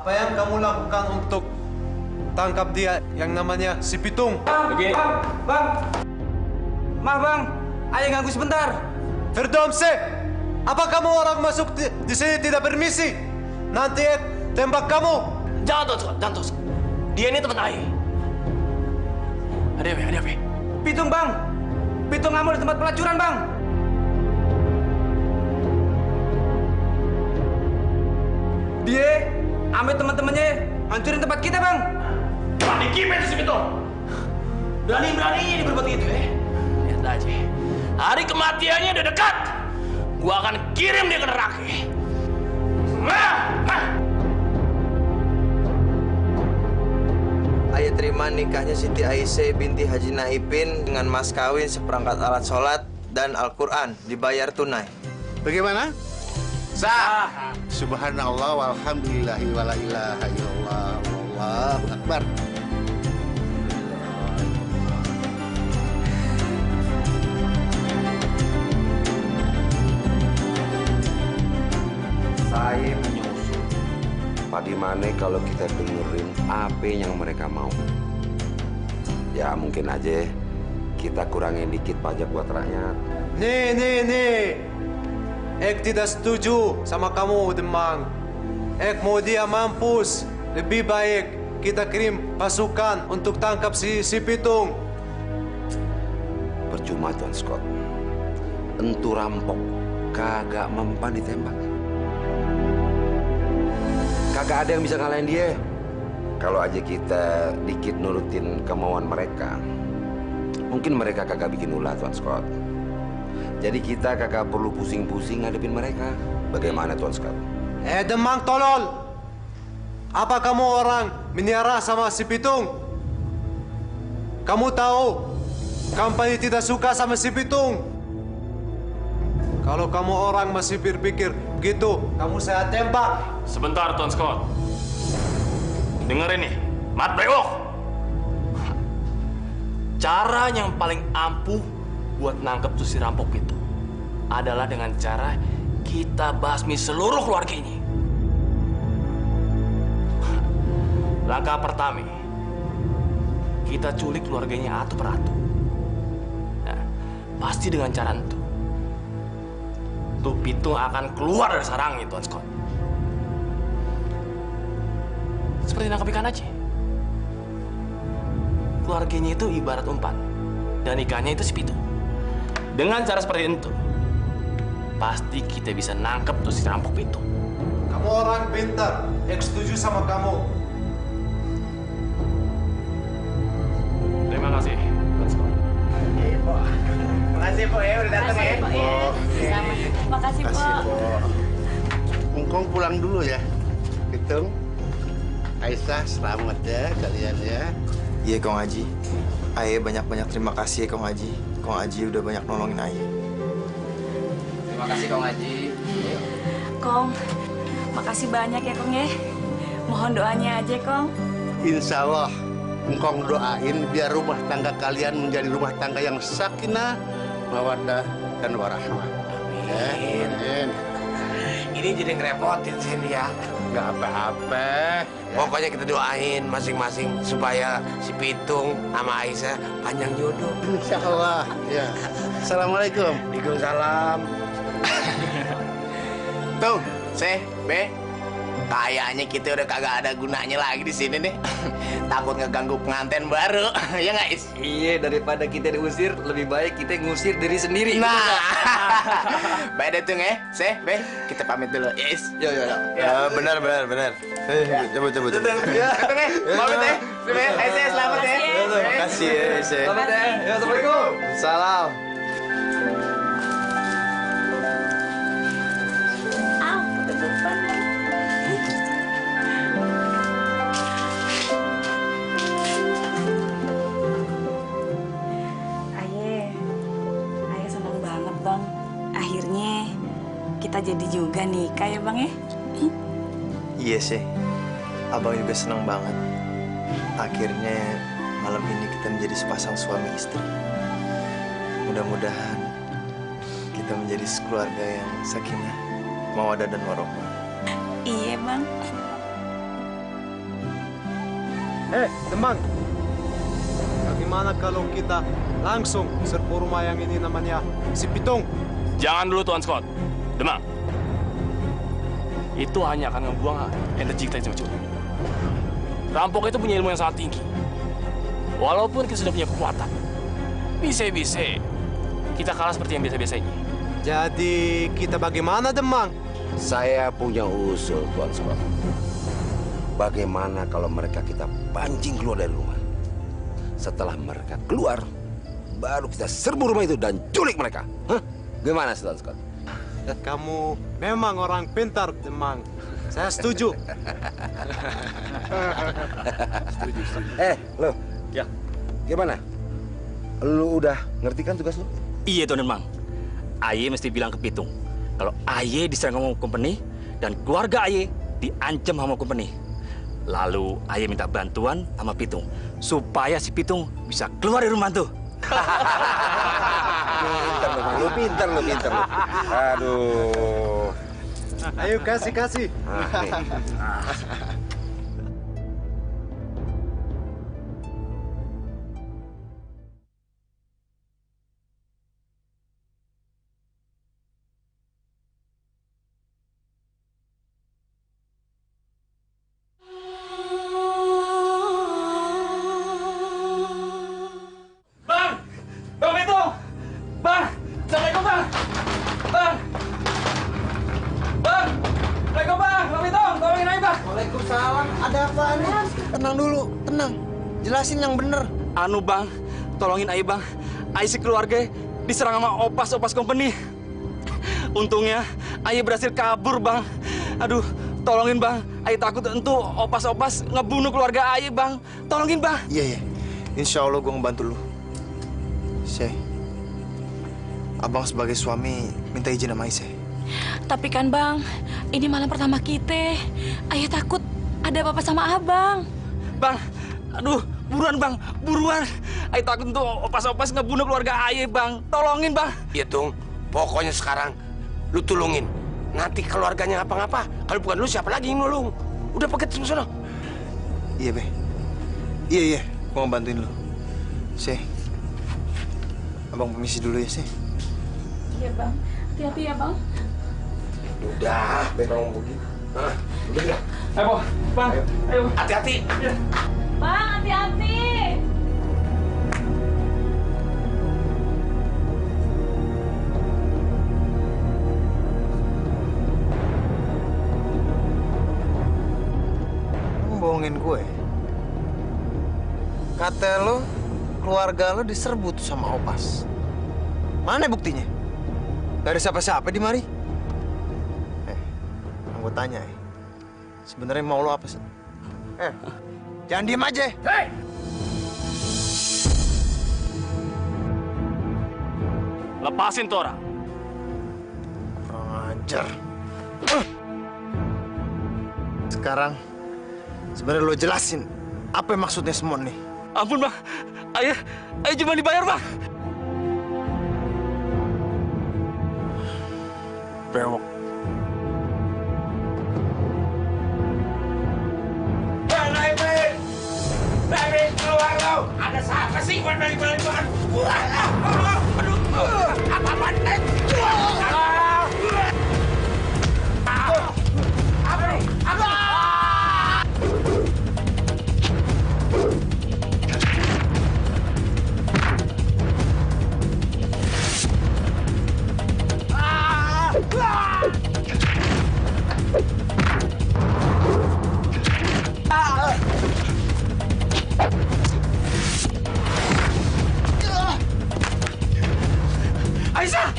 Apa yang kamu lakukan untuk tangkap dia yang namanya si Pitung? Begini. Bang. Maaf bang, ayo ganggu sebentar. Firdomse, apa kamu orang masuk di sini tidak permisi? Nanti tembak kamu. Jangan Scott. Dia ini teman Aye. Ada apa? Pitung bang. Pitung ngamuk di tempat pelacuran bang. Dia ambil teman-temannya hancurin tempat kita bang. Berani gimana si Pitung? Berani-beraninya dia berbuat gitu ya. Lihat aja. Hari kematiannya udah dekat. Gua akan kirim dia ke neraka. Ayah terima nikahnya Siti Aisyah binti Haji Naipin dengan mas kawin seperangkat alat sholat dan Al-Quran dibayar tunai. Bagaimana? Sah. Subhanallah walhamdulillahi wala ilaha illallah wallahu akbar. Aye punya usul. Bagaimana kalau kita dengerin apa yang mereka mau? Ya mungkin aja kita kurangin dikit pajak buat rakyat. Nih. Ek tidak setuju sama kamu, Demang. Ek mau dia mampus. Lebih baik kita kirim pasukan untuk tangkap si Pitung. Percuma, Tuan Scott. Entu rampok kagak mempan ditembak. Kagak ada yang bisa ngalahin dia. Kalau aja kita dikit nurutin kemauan mereka, mungkin mereka kagak bikin ulah, Tuan Scott. Jadi kita kagak perlu pusing-pusing ngadepin mereka. Bagaimana, Tuan Scott? Demang tolol! Apa kamu orang meniara sama si Pitung? Kamu tahu, company tidak suka sama si Pitung. Kalau kamu orang masih berpikir begitu, kamu saya tembak. Sebentar, Tuan Scott. Dengerin nih, Mat Brewok. Cara yang paling ampuh buat nangkep tuh si rampok itu adalah dengan cara kita basmi seluruh keluarganya. Langkah pertama, kita culik keluarganya atu per atu. Nah, pasti dengan cara itu, tuh Pitung akan keluar dari sarangnya, Tuan Scott. Seperti nangkep ikan aja. Keluarganya itu ibarat umpan, dan ikannya itu si Pitung. Dengan cara seperti itu, pasti kita bisa nangkep tuh si rampok Pitung. Kamu orang pintar, ek setuju sama kamu. Terima kasih, Tuan Scott. Makasih, Po, ya udah datang ya. Makasih, Po. Engkong pulang dulu ya. Pitung, Aisyah, selamat ya kalian ya. Iya, Kong Haji. Aye banyak-banyak terima kasih ya, Kong Haji. Kong Haji udah banyak nolongin Aye. Terima kasih, Kong Haji. Kong, makasih banyak ya, Kong ya. Mohon doanya aja, Kong. Insya Allah, engkong doain biar rumah tangga kalian menjadi rumah tangga yang sakinah, mawaddah, dan warahmah. Amin. Ini jadi ngerepotin sini ya. Nggak apa-apa. Pokoknya kita doain masing-masing supaya si Pitung sama Aisyah panjang jodoh. Insya Allah. Ya. Assalamualaikum. Waalaikumsalam. Tuh, B. Kayaknya kita udah kagak ada gunanya lagi di sini nih. Takut ngeganggu pengantin baru. Ya nggak, Is? Iya, daripada kita diusir, lebih baik kita ngusir diri sendiri. Nah, baik deh, Tung ya. B, kita pamit dulu. Ya, Is? Yo. Benar. Coba. Tung ya, pamit ya. B, Aisyah selamat ya. Terima kasih ya, Aisyah. Selamat ya. Ya, Assalamualaikum. Salam. Ayah senang banget, Bang. Akhirnya kita jadi juga nikah ya, Bang ya? Iya sih, abang juga senang banget. Akhirnya malam ini kita menjadi sepasang suami istri. Mudah-mudahan kita menjadi sekeluarga yang sakinah, mawaddah dan warahmah. Iya, Bang. Demang. Bagaimana kalau kita langsung serbu rumah yang ini namanya si Pitung? Jangan dulu, Tuan Scott. Demang. Itu hanya akan ngebuang energi kita yang cuma. Rampok itu punya ilmu yang sangat tinggi. Walaupun kita sudah punya kekuatan, bisa-bisa kita kalah seperti yang biasa-biasanya. Jadi kita bagaimana, Demang? Saya punya usul, Tuan Scott. Bagaimana kalau mereka kita pancing keluar dari rumah? Setelah mereka keluar, baru kita serbu rumah itu dan culik mereka. Hah? Gimana, Tuan Scott? Kamu memang orang pintar, Demang. Saya setuju. Setuju. Lo. Ya. Gimana? Lu udah ngerti kan tugas lu? Iya, Tuan Demang. Aye mesti bilang ke Pitung kalau Aye diserang sama company dan keluarga Aye diancam sama company. Lalu Aye minta bantuan sama Pitung supaya si Pitung bisa keluar dari rumah tuh. Pintar lu. Aduh. Ayo kasih. Bang Pitung! Bang! Assalamualaikum, Bang! Bang! Bang! Assalamualaikum, Bang! Bang Pitung, tolongin aja, Bang! Waalaikumsalam. Ada apa nih? Tenang dulu, tenang. Jelasin yang bener. Anu Bang, tolongin Aye Bang. Aye si keluarga diserang sama opas company. Untungnya Aye berhasil kabur Bang. Aduh, tolongin Bang. Aye takut entu opas ngebunuh keluarga Aye Bang. Tolongin Bang. Iya. Insya Allah gue ngebantu lu. Syekh, abang sebagai suami minta izin sama Aisyah. Tapi kan Bang, ini malam pertama kita. Ayah takut ada apa-apa sama abang. Bang, aduh, buruan Bang, buruan. Aye takut tuh opas ngebunuh keluarga Aye Bang. Tolongin Bang. Iya Tung, pokoknya sekarang lu tulungin. Nanti keluarganya ngapa-ngapa, kalau bukan lu siapa lagi yang nolong? Udah paket semua. Iya, Be. Iya, gua mau bantuin lu. Syekh, abang permisi dulu ya, Syekh. Iya Bang, hati-hati ya Bang. Udah, betul begitu. Udah ya. Ayo, Bang. Ayo. Hati-hati. Bang, hati-hati. Lu bohongin gue. Kata lu, keluarga lu diserbu tuh sama opas. Mana buktinya? Gak ada siapa-siapa di mari. Yang gue tanya, sebenarnya mau lo apa sih? Jangan diem aja. Hei! Lepasin tuh orang. Kurang ajar. Sekarang, sebenarnya lo jelasin apa yang maksudnya semua nih. Ampun Bang, Aye cuma dibayar Bang. Bewok. Baik, keluar lo. Ada siapa sih buat balik-balik banget? Aduh, apa-apaan? Aisyah!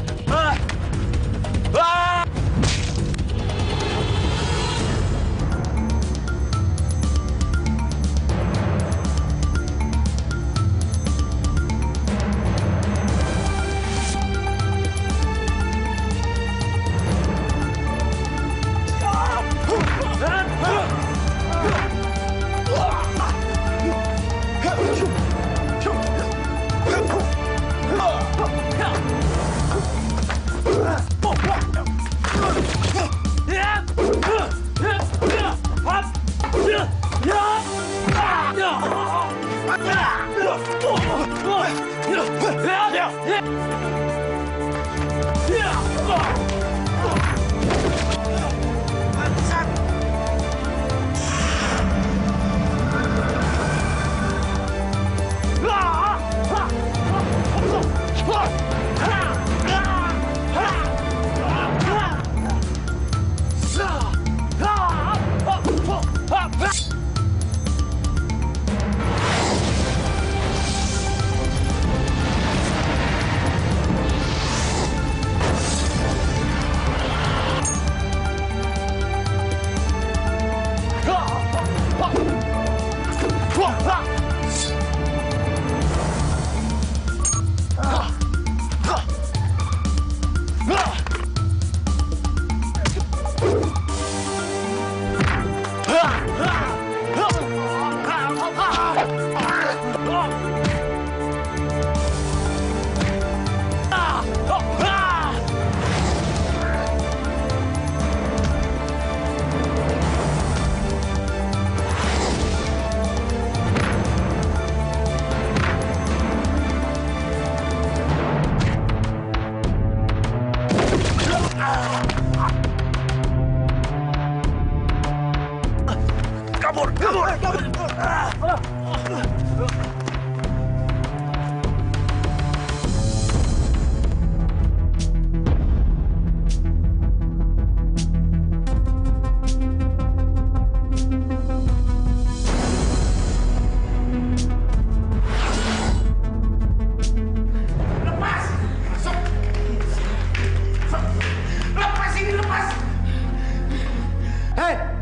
Kabur.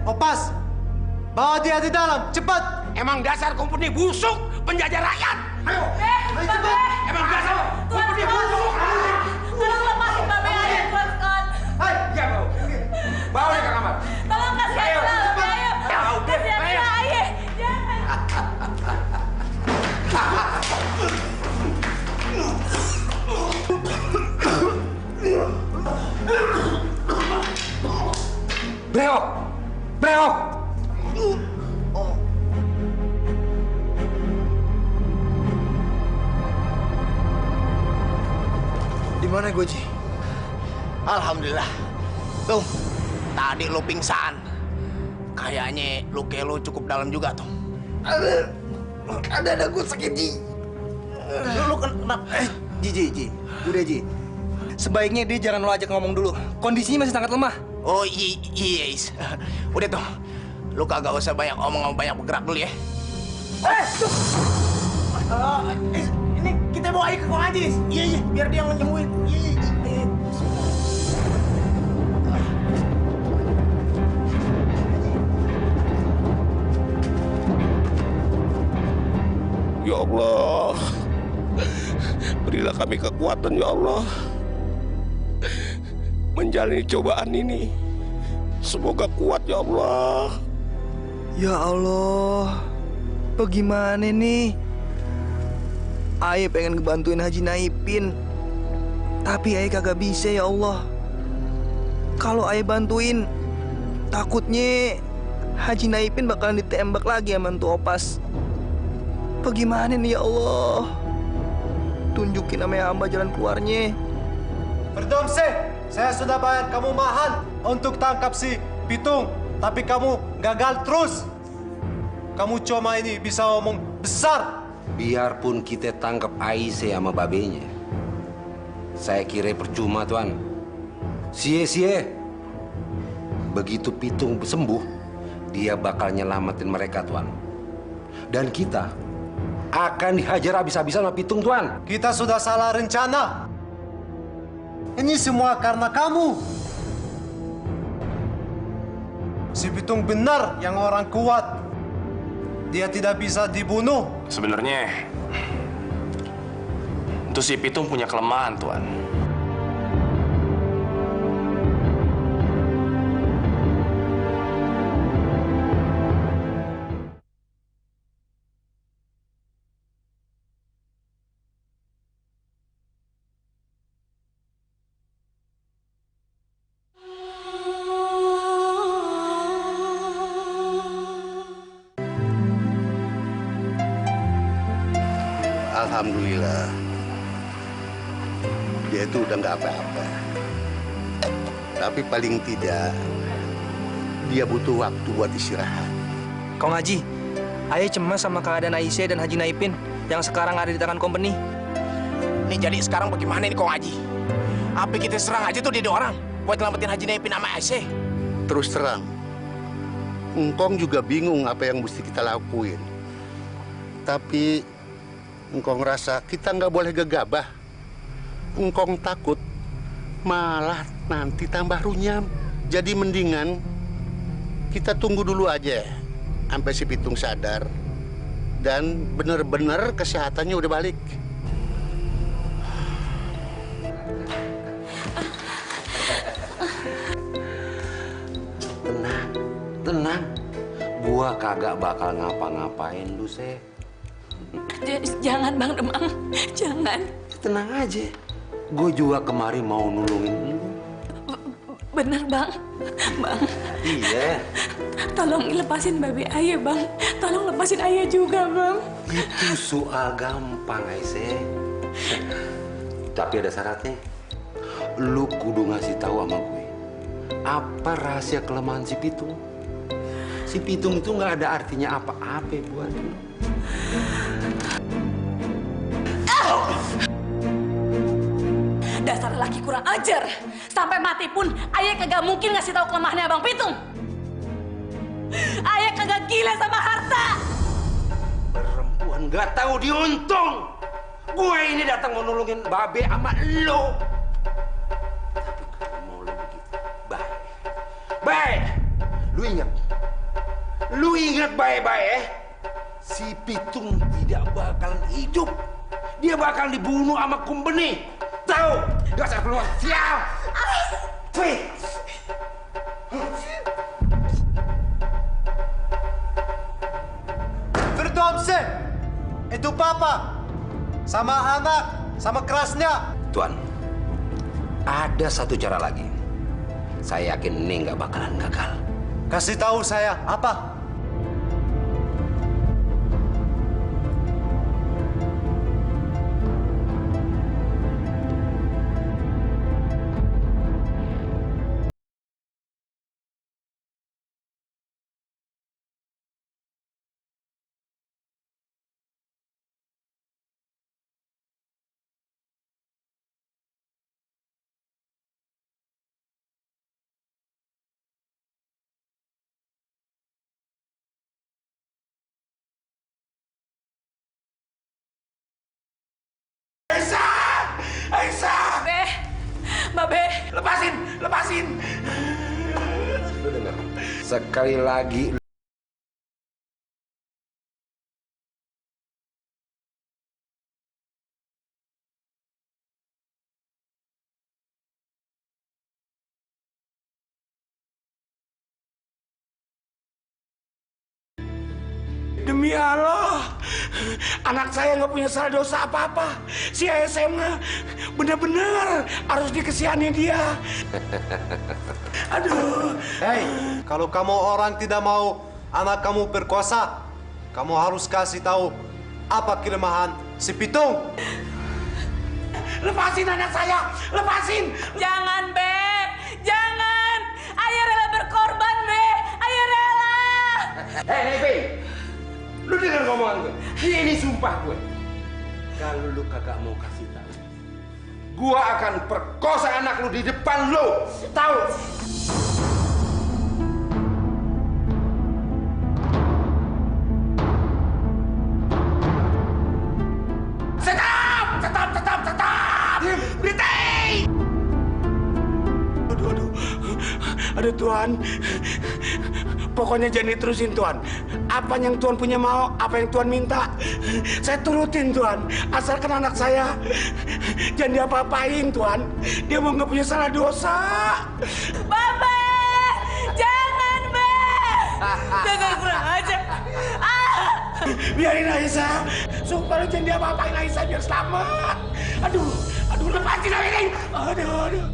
Opas, bawa dia di dalam, cepat! Emang dasar kompeni busuk, penjajah rakyat. Ayo, cepat! Emang dasar kompeni busuk. Tolong lepasin Babe Ayah, Tuan Scott. Hai, ya bawa. Bawa dia ke kamar. Tolong kasih Ayah Babe Ayah. Kasih Ayah Ayah. Jangan. Breok! Breok! Di mana gue, Ji? Alhamdulillah. Tuh, tadi lu pingsan. Kayaknya luka lu cukup dalam juga, tuh. Ada gue sakit, Ji. Lu kenapa? Ji. Udah, Ji. Sebaiknya dia jangan lo ajak ngomong dulu. Kondisinya masih sangat lemah. Oh iya, Is. Udah tuh, lu kagak usah banyak omong, banyak bergerak dulu ya. Ini kita bawa Ayah ke Kong Haji. Iya, biar dia nyembuhin. Iya. Ya Allah, berilah kami kekuatan ya Allah menjalani cobaan ini. Semoga kuat ya Allah. Ya Allah, bagaimana nih? Ayah pengen ngebantuin Haji Naipin, tapi Ayah kagak bisa ya Allah. Kalau Ayah bantuin, takutnya Haji Naipin bakalan ditembak lagi sama Mantu Opas. Bagaimana nih ya Allah? Tunjukin sama hamba jalan keluarnya. Berdomse, saya sudah bayar kamu mahal untuk tangkap si Pitung, tapi kamu gagal terus. Kamu cuma ini bisa omong besar. Biarpun kita tangkap Aisyah sama babenya, saya kira percuma, Tuan. Sia-sia. Begitu Pitung sembuh, dia bakal nyelamatin mereka, Tuan. Dan kita akan dihajar habis-habisan sama Pitung, Tuan. Kita sudah salah rencana. Ini semua karena kamu. Si Pitung benar yang orang kuat. Dia tidak bisa dibunuh. Sebenarnya itu si Pitung punya kelemahan, Tuan. Alhamdulillah, dia itu udah nggak apa-apa. Tapi paling tidak, dia butuh waktu buat istirahat. Kong Haji, Ayah cemas sama keadaan Aisyah dan Haji Naipin yang sekarang ada di tangan company. Ini jadi sekarang bagaimana nih Kong Haji? Apa kita serang aja tuh dia orang buat nyelamatin Haji Naipin sama Aisyah? Terus terang, Engkong juga bingung apa yang mesti kita lakuin. Tapi Engkong rasa kita nggak boleh gegabah. Engkong takut malah nanti tambah runyam. Jadi mendingan kita tunggu dulu aja sampai si Pitung sadar dan bener-bener kesehatannya udah balik. Tenang. Gua kagak bakal ngapa-ngapain lu, Se. Jangan Bang Demang, jangan. Tenang aja. Gue juga kemari mau nulungin lu. Bener Bang, Bang. Iya. Tolong lepasin Babe Ayah Bang. Tolong lepasin Ayah juga Bang. Itu soal gampang, Aisyah. Tapi ada syaratnya. Lu kudu ngasih tahu sama gue. Apa rahasia kelemahan si Pitung? Si Pitung itu nggak ada artinya apa-apa buat lu. Dasar laki kurang ajar. Sampai mati pun ayah kagak mungkin ngasih tahu kelemahannya Abang Pitung. Ayah kagak gila sama harta. Perempuan nggak tahu diuntung. Gue ini datang mau nolongin Babe sama lo. Tapi kalau mau lo begitu, baik. Baik, lu ingat baik-baik ya. Si Pitung tidak bakalan hidup. Dia bakal dibunuh sama Kumbeni. Tahu? Dasar keluar sial. Wih. Verdomse, itu papa sama anak, sama kerasnya. Tuan, ada satu cara lagi. Saya yakin ini nggak bakalan gagal. Kasih tahu saya apa? Aisyah! Babe! Lepasin! Lu dengar? Sekali lagi demi Allah, anak saya nggak punya salah dosa apa-apa. Si ASM benar-benar harus dikasihani dia. Aduh. Hei, kalau kamu orang tidak mau anak kamu berkuasa, kamu harus kasih tahu apa kelemahan si Pitung. Lepasin anak saya, lepasin. Jangan, Beb. Jangan. Ayah rela berkorban, Beb. Ayah rela. Hei, Beb. Lu dengar ngomongan gue? Ini sumpah gue. Kalau lu kagak mau kasih tahu, gua akan perkosa anak lu di depan lu. Tahu? Tetap! Berhenti! Aduh Tuhan, pokoknya jangan diterusin Tuhan. Apa yang Tuhan punya mau, apa yang Tuhan minta, saya turutin Tuhan. Asalkan anak saya jangan diapa-apain Tuhan. Dia mau nggak punya salah dosa. Babe! Jangan, Beb! Jangan kurang ajar. Biarin Aisyah, supaya jangan diapa-apain Aisyah biar selamat. Aduh, lepasin ini. Aduh.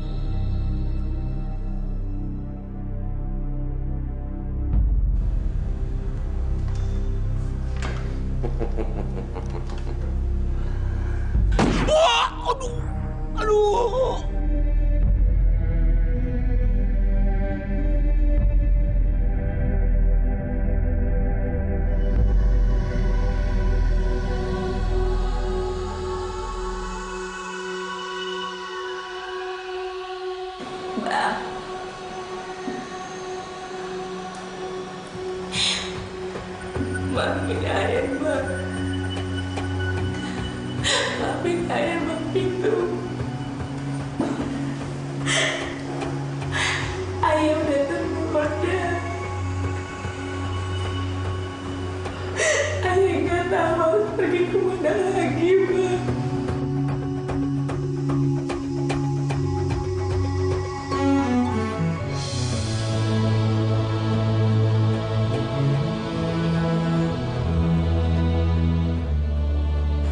Wah, aduh. Bang. Maafin ayah, Bang. Maafin ayah, Bang Pitung. Ayah udah tergoda. Ayah nggak tahu harus pergi kemana lagi, Bang.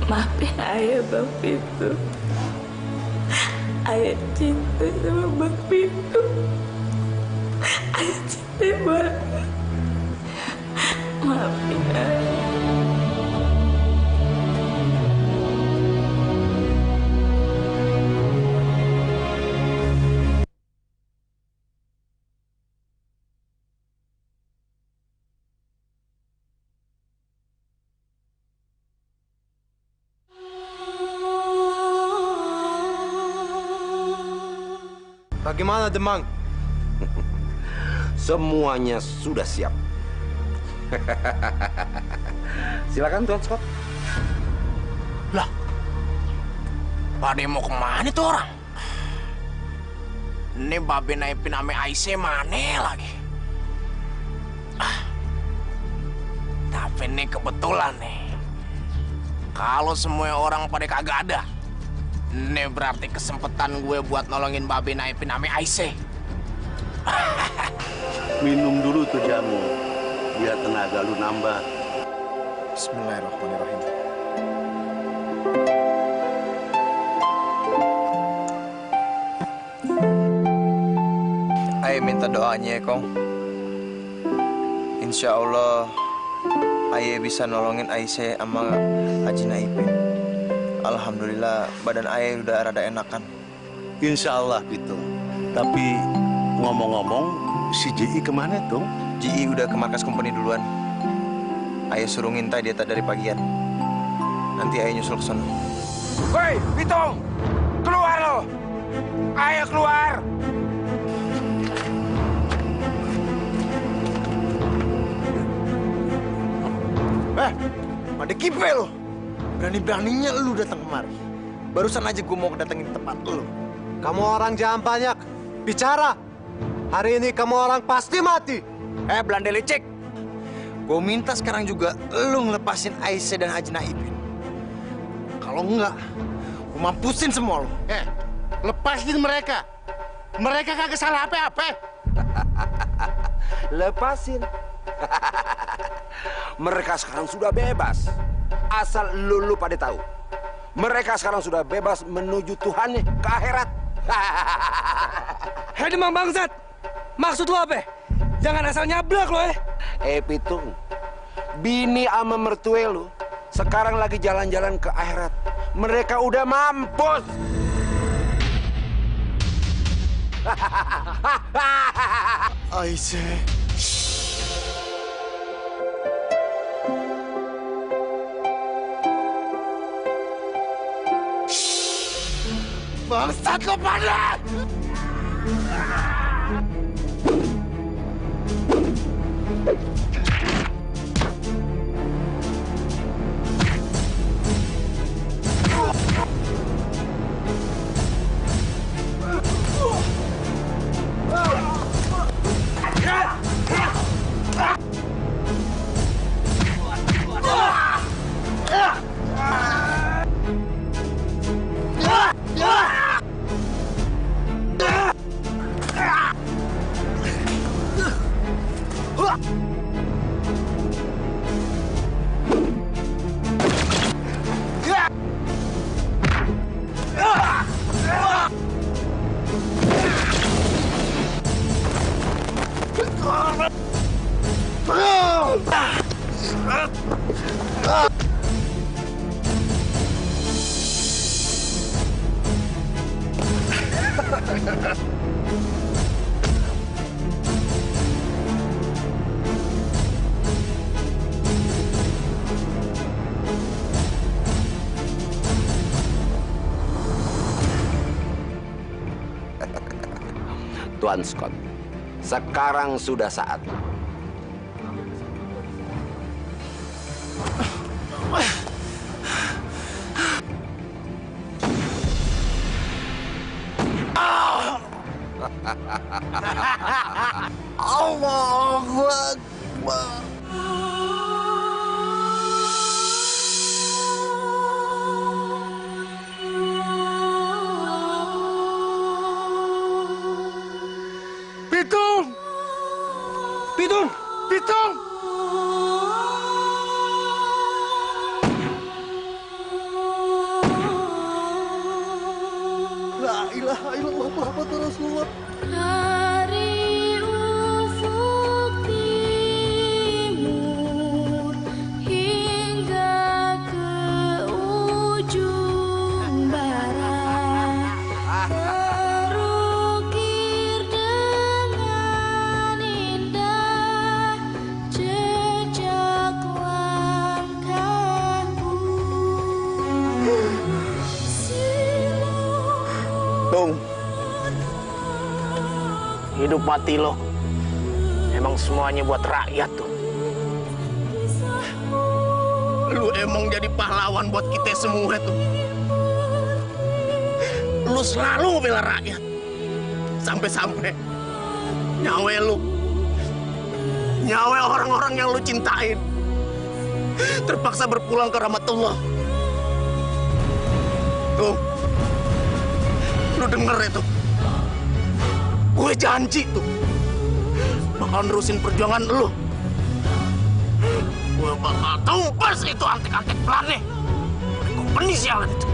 Maafin ayah, Bang Pitung. Ayah cinta sama Bang Pitung. Ayah cinta banget. Maafin ayah. Bagaimana Demang? Semuanya sudah siap. Silakan Tuan Scott. Lah, Pade mau kemana tuh orang? Ini Babe naipin ame Aisyah mana lagi? Tapi ini kebetulan nih. Kalau semua orang pada kagak ada, ini berarti kesempatan gue buat nolongin Babe naipin ame Aisyah. Minum dulu tuh jamu, biar tenaga lu nambah. Bismillahirrahmanirrahim. Ayah minta doanya ya, Kong. Insya Allah, Ayah bisa nolongin Aisyah sama Haji Naipin. Alhamdulillah, badan Ayah udah rada enakan. Insya Allah, Pitung. Tapi ngomong-ngomong, si Ji kemana tuh? Ji udah ke markas company duluan. Ayah suruh ngintai dia dari pagian. Nanti Ayah nyusul ke sana. Woi, Pitung! Keluar lo! Ayo keluar! Pada kipe lo. Berani-beraninya lu datang kemari. Barusan aja gue mau datengin tempat lu. Kamu orang jangan banyak bicara. Hari ini kamu orang pasti mati. Belanda lecek. Gue minta sekarang juga lu ngelepasin Aisyah dan Haji Naipin. Kalau enggak, gue mampusin semua lo. Lepasin mereka. Mereka kagak salah apa-apa. Lepasin. Mereka sekarang sudah bebas. Asal lu pada tahu. Mereka sekarang sudah bebas menuju Tuhannya ke akhirat. Hei Demang bangsat, maksud lo apa? Jangan asal nyablak lo Pitung, bini ama mertue lu sekarang lagi jalan-jalan ke akhirat. Mereka udah mampus. Aisyah. Bangsat lo pada! Tuan Scott, sekarang sudah saatnya. Allahu Akbar. Pitung! Pitung! Pitung! La ilaha illallah Muhammadur Rasulullah. Dari ufuk timur hingga ke ujung barat, terukir dengan indah hidup mati lo emang semuanya buat rakyat tuh. Lu emang jadi pahlawan buat kita semua tuh. Lu selalu ngebela rakyat. Sampai-sampai nyawa lu, nyawa orang-orang yang lu cintain terpaksa berpulang ke rahmatullah. Tuh, lu denger itu? Gue janji tuh bakal nerusin perjuangan lu. Gue bakal tumpas itu antek-antek pelannya. Company sialan itu.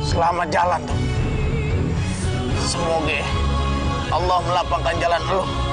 Selamat jalan tuh. Semoga Allah melapangkan jalan lu.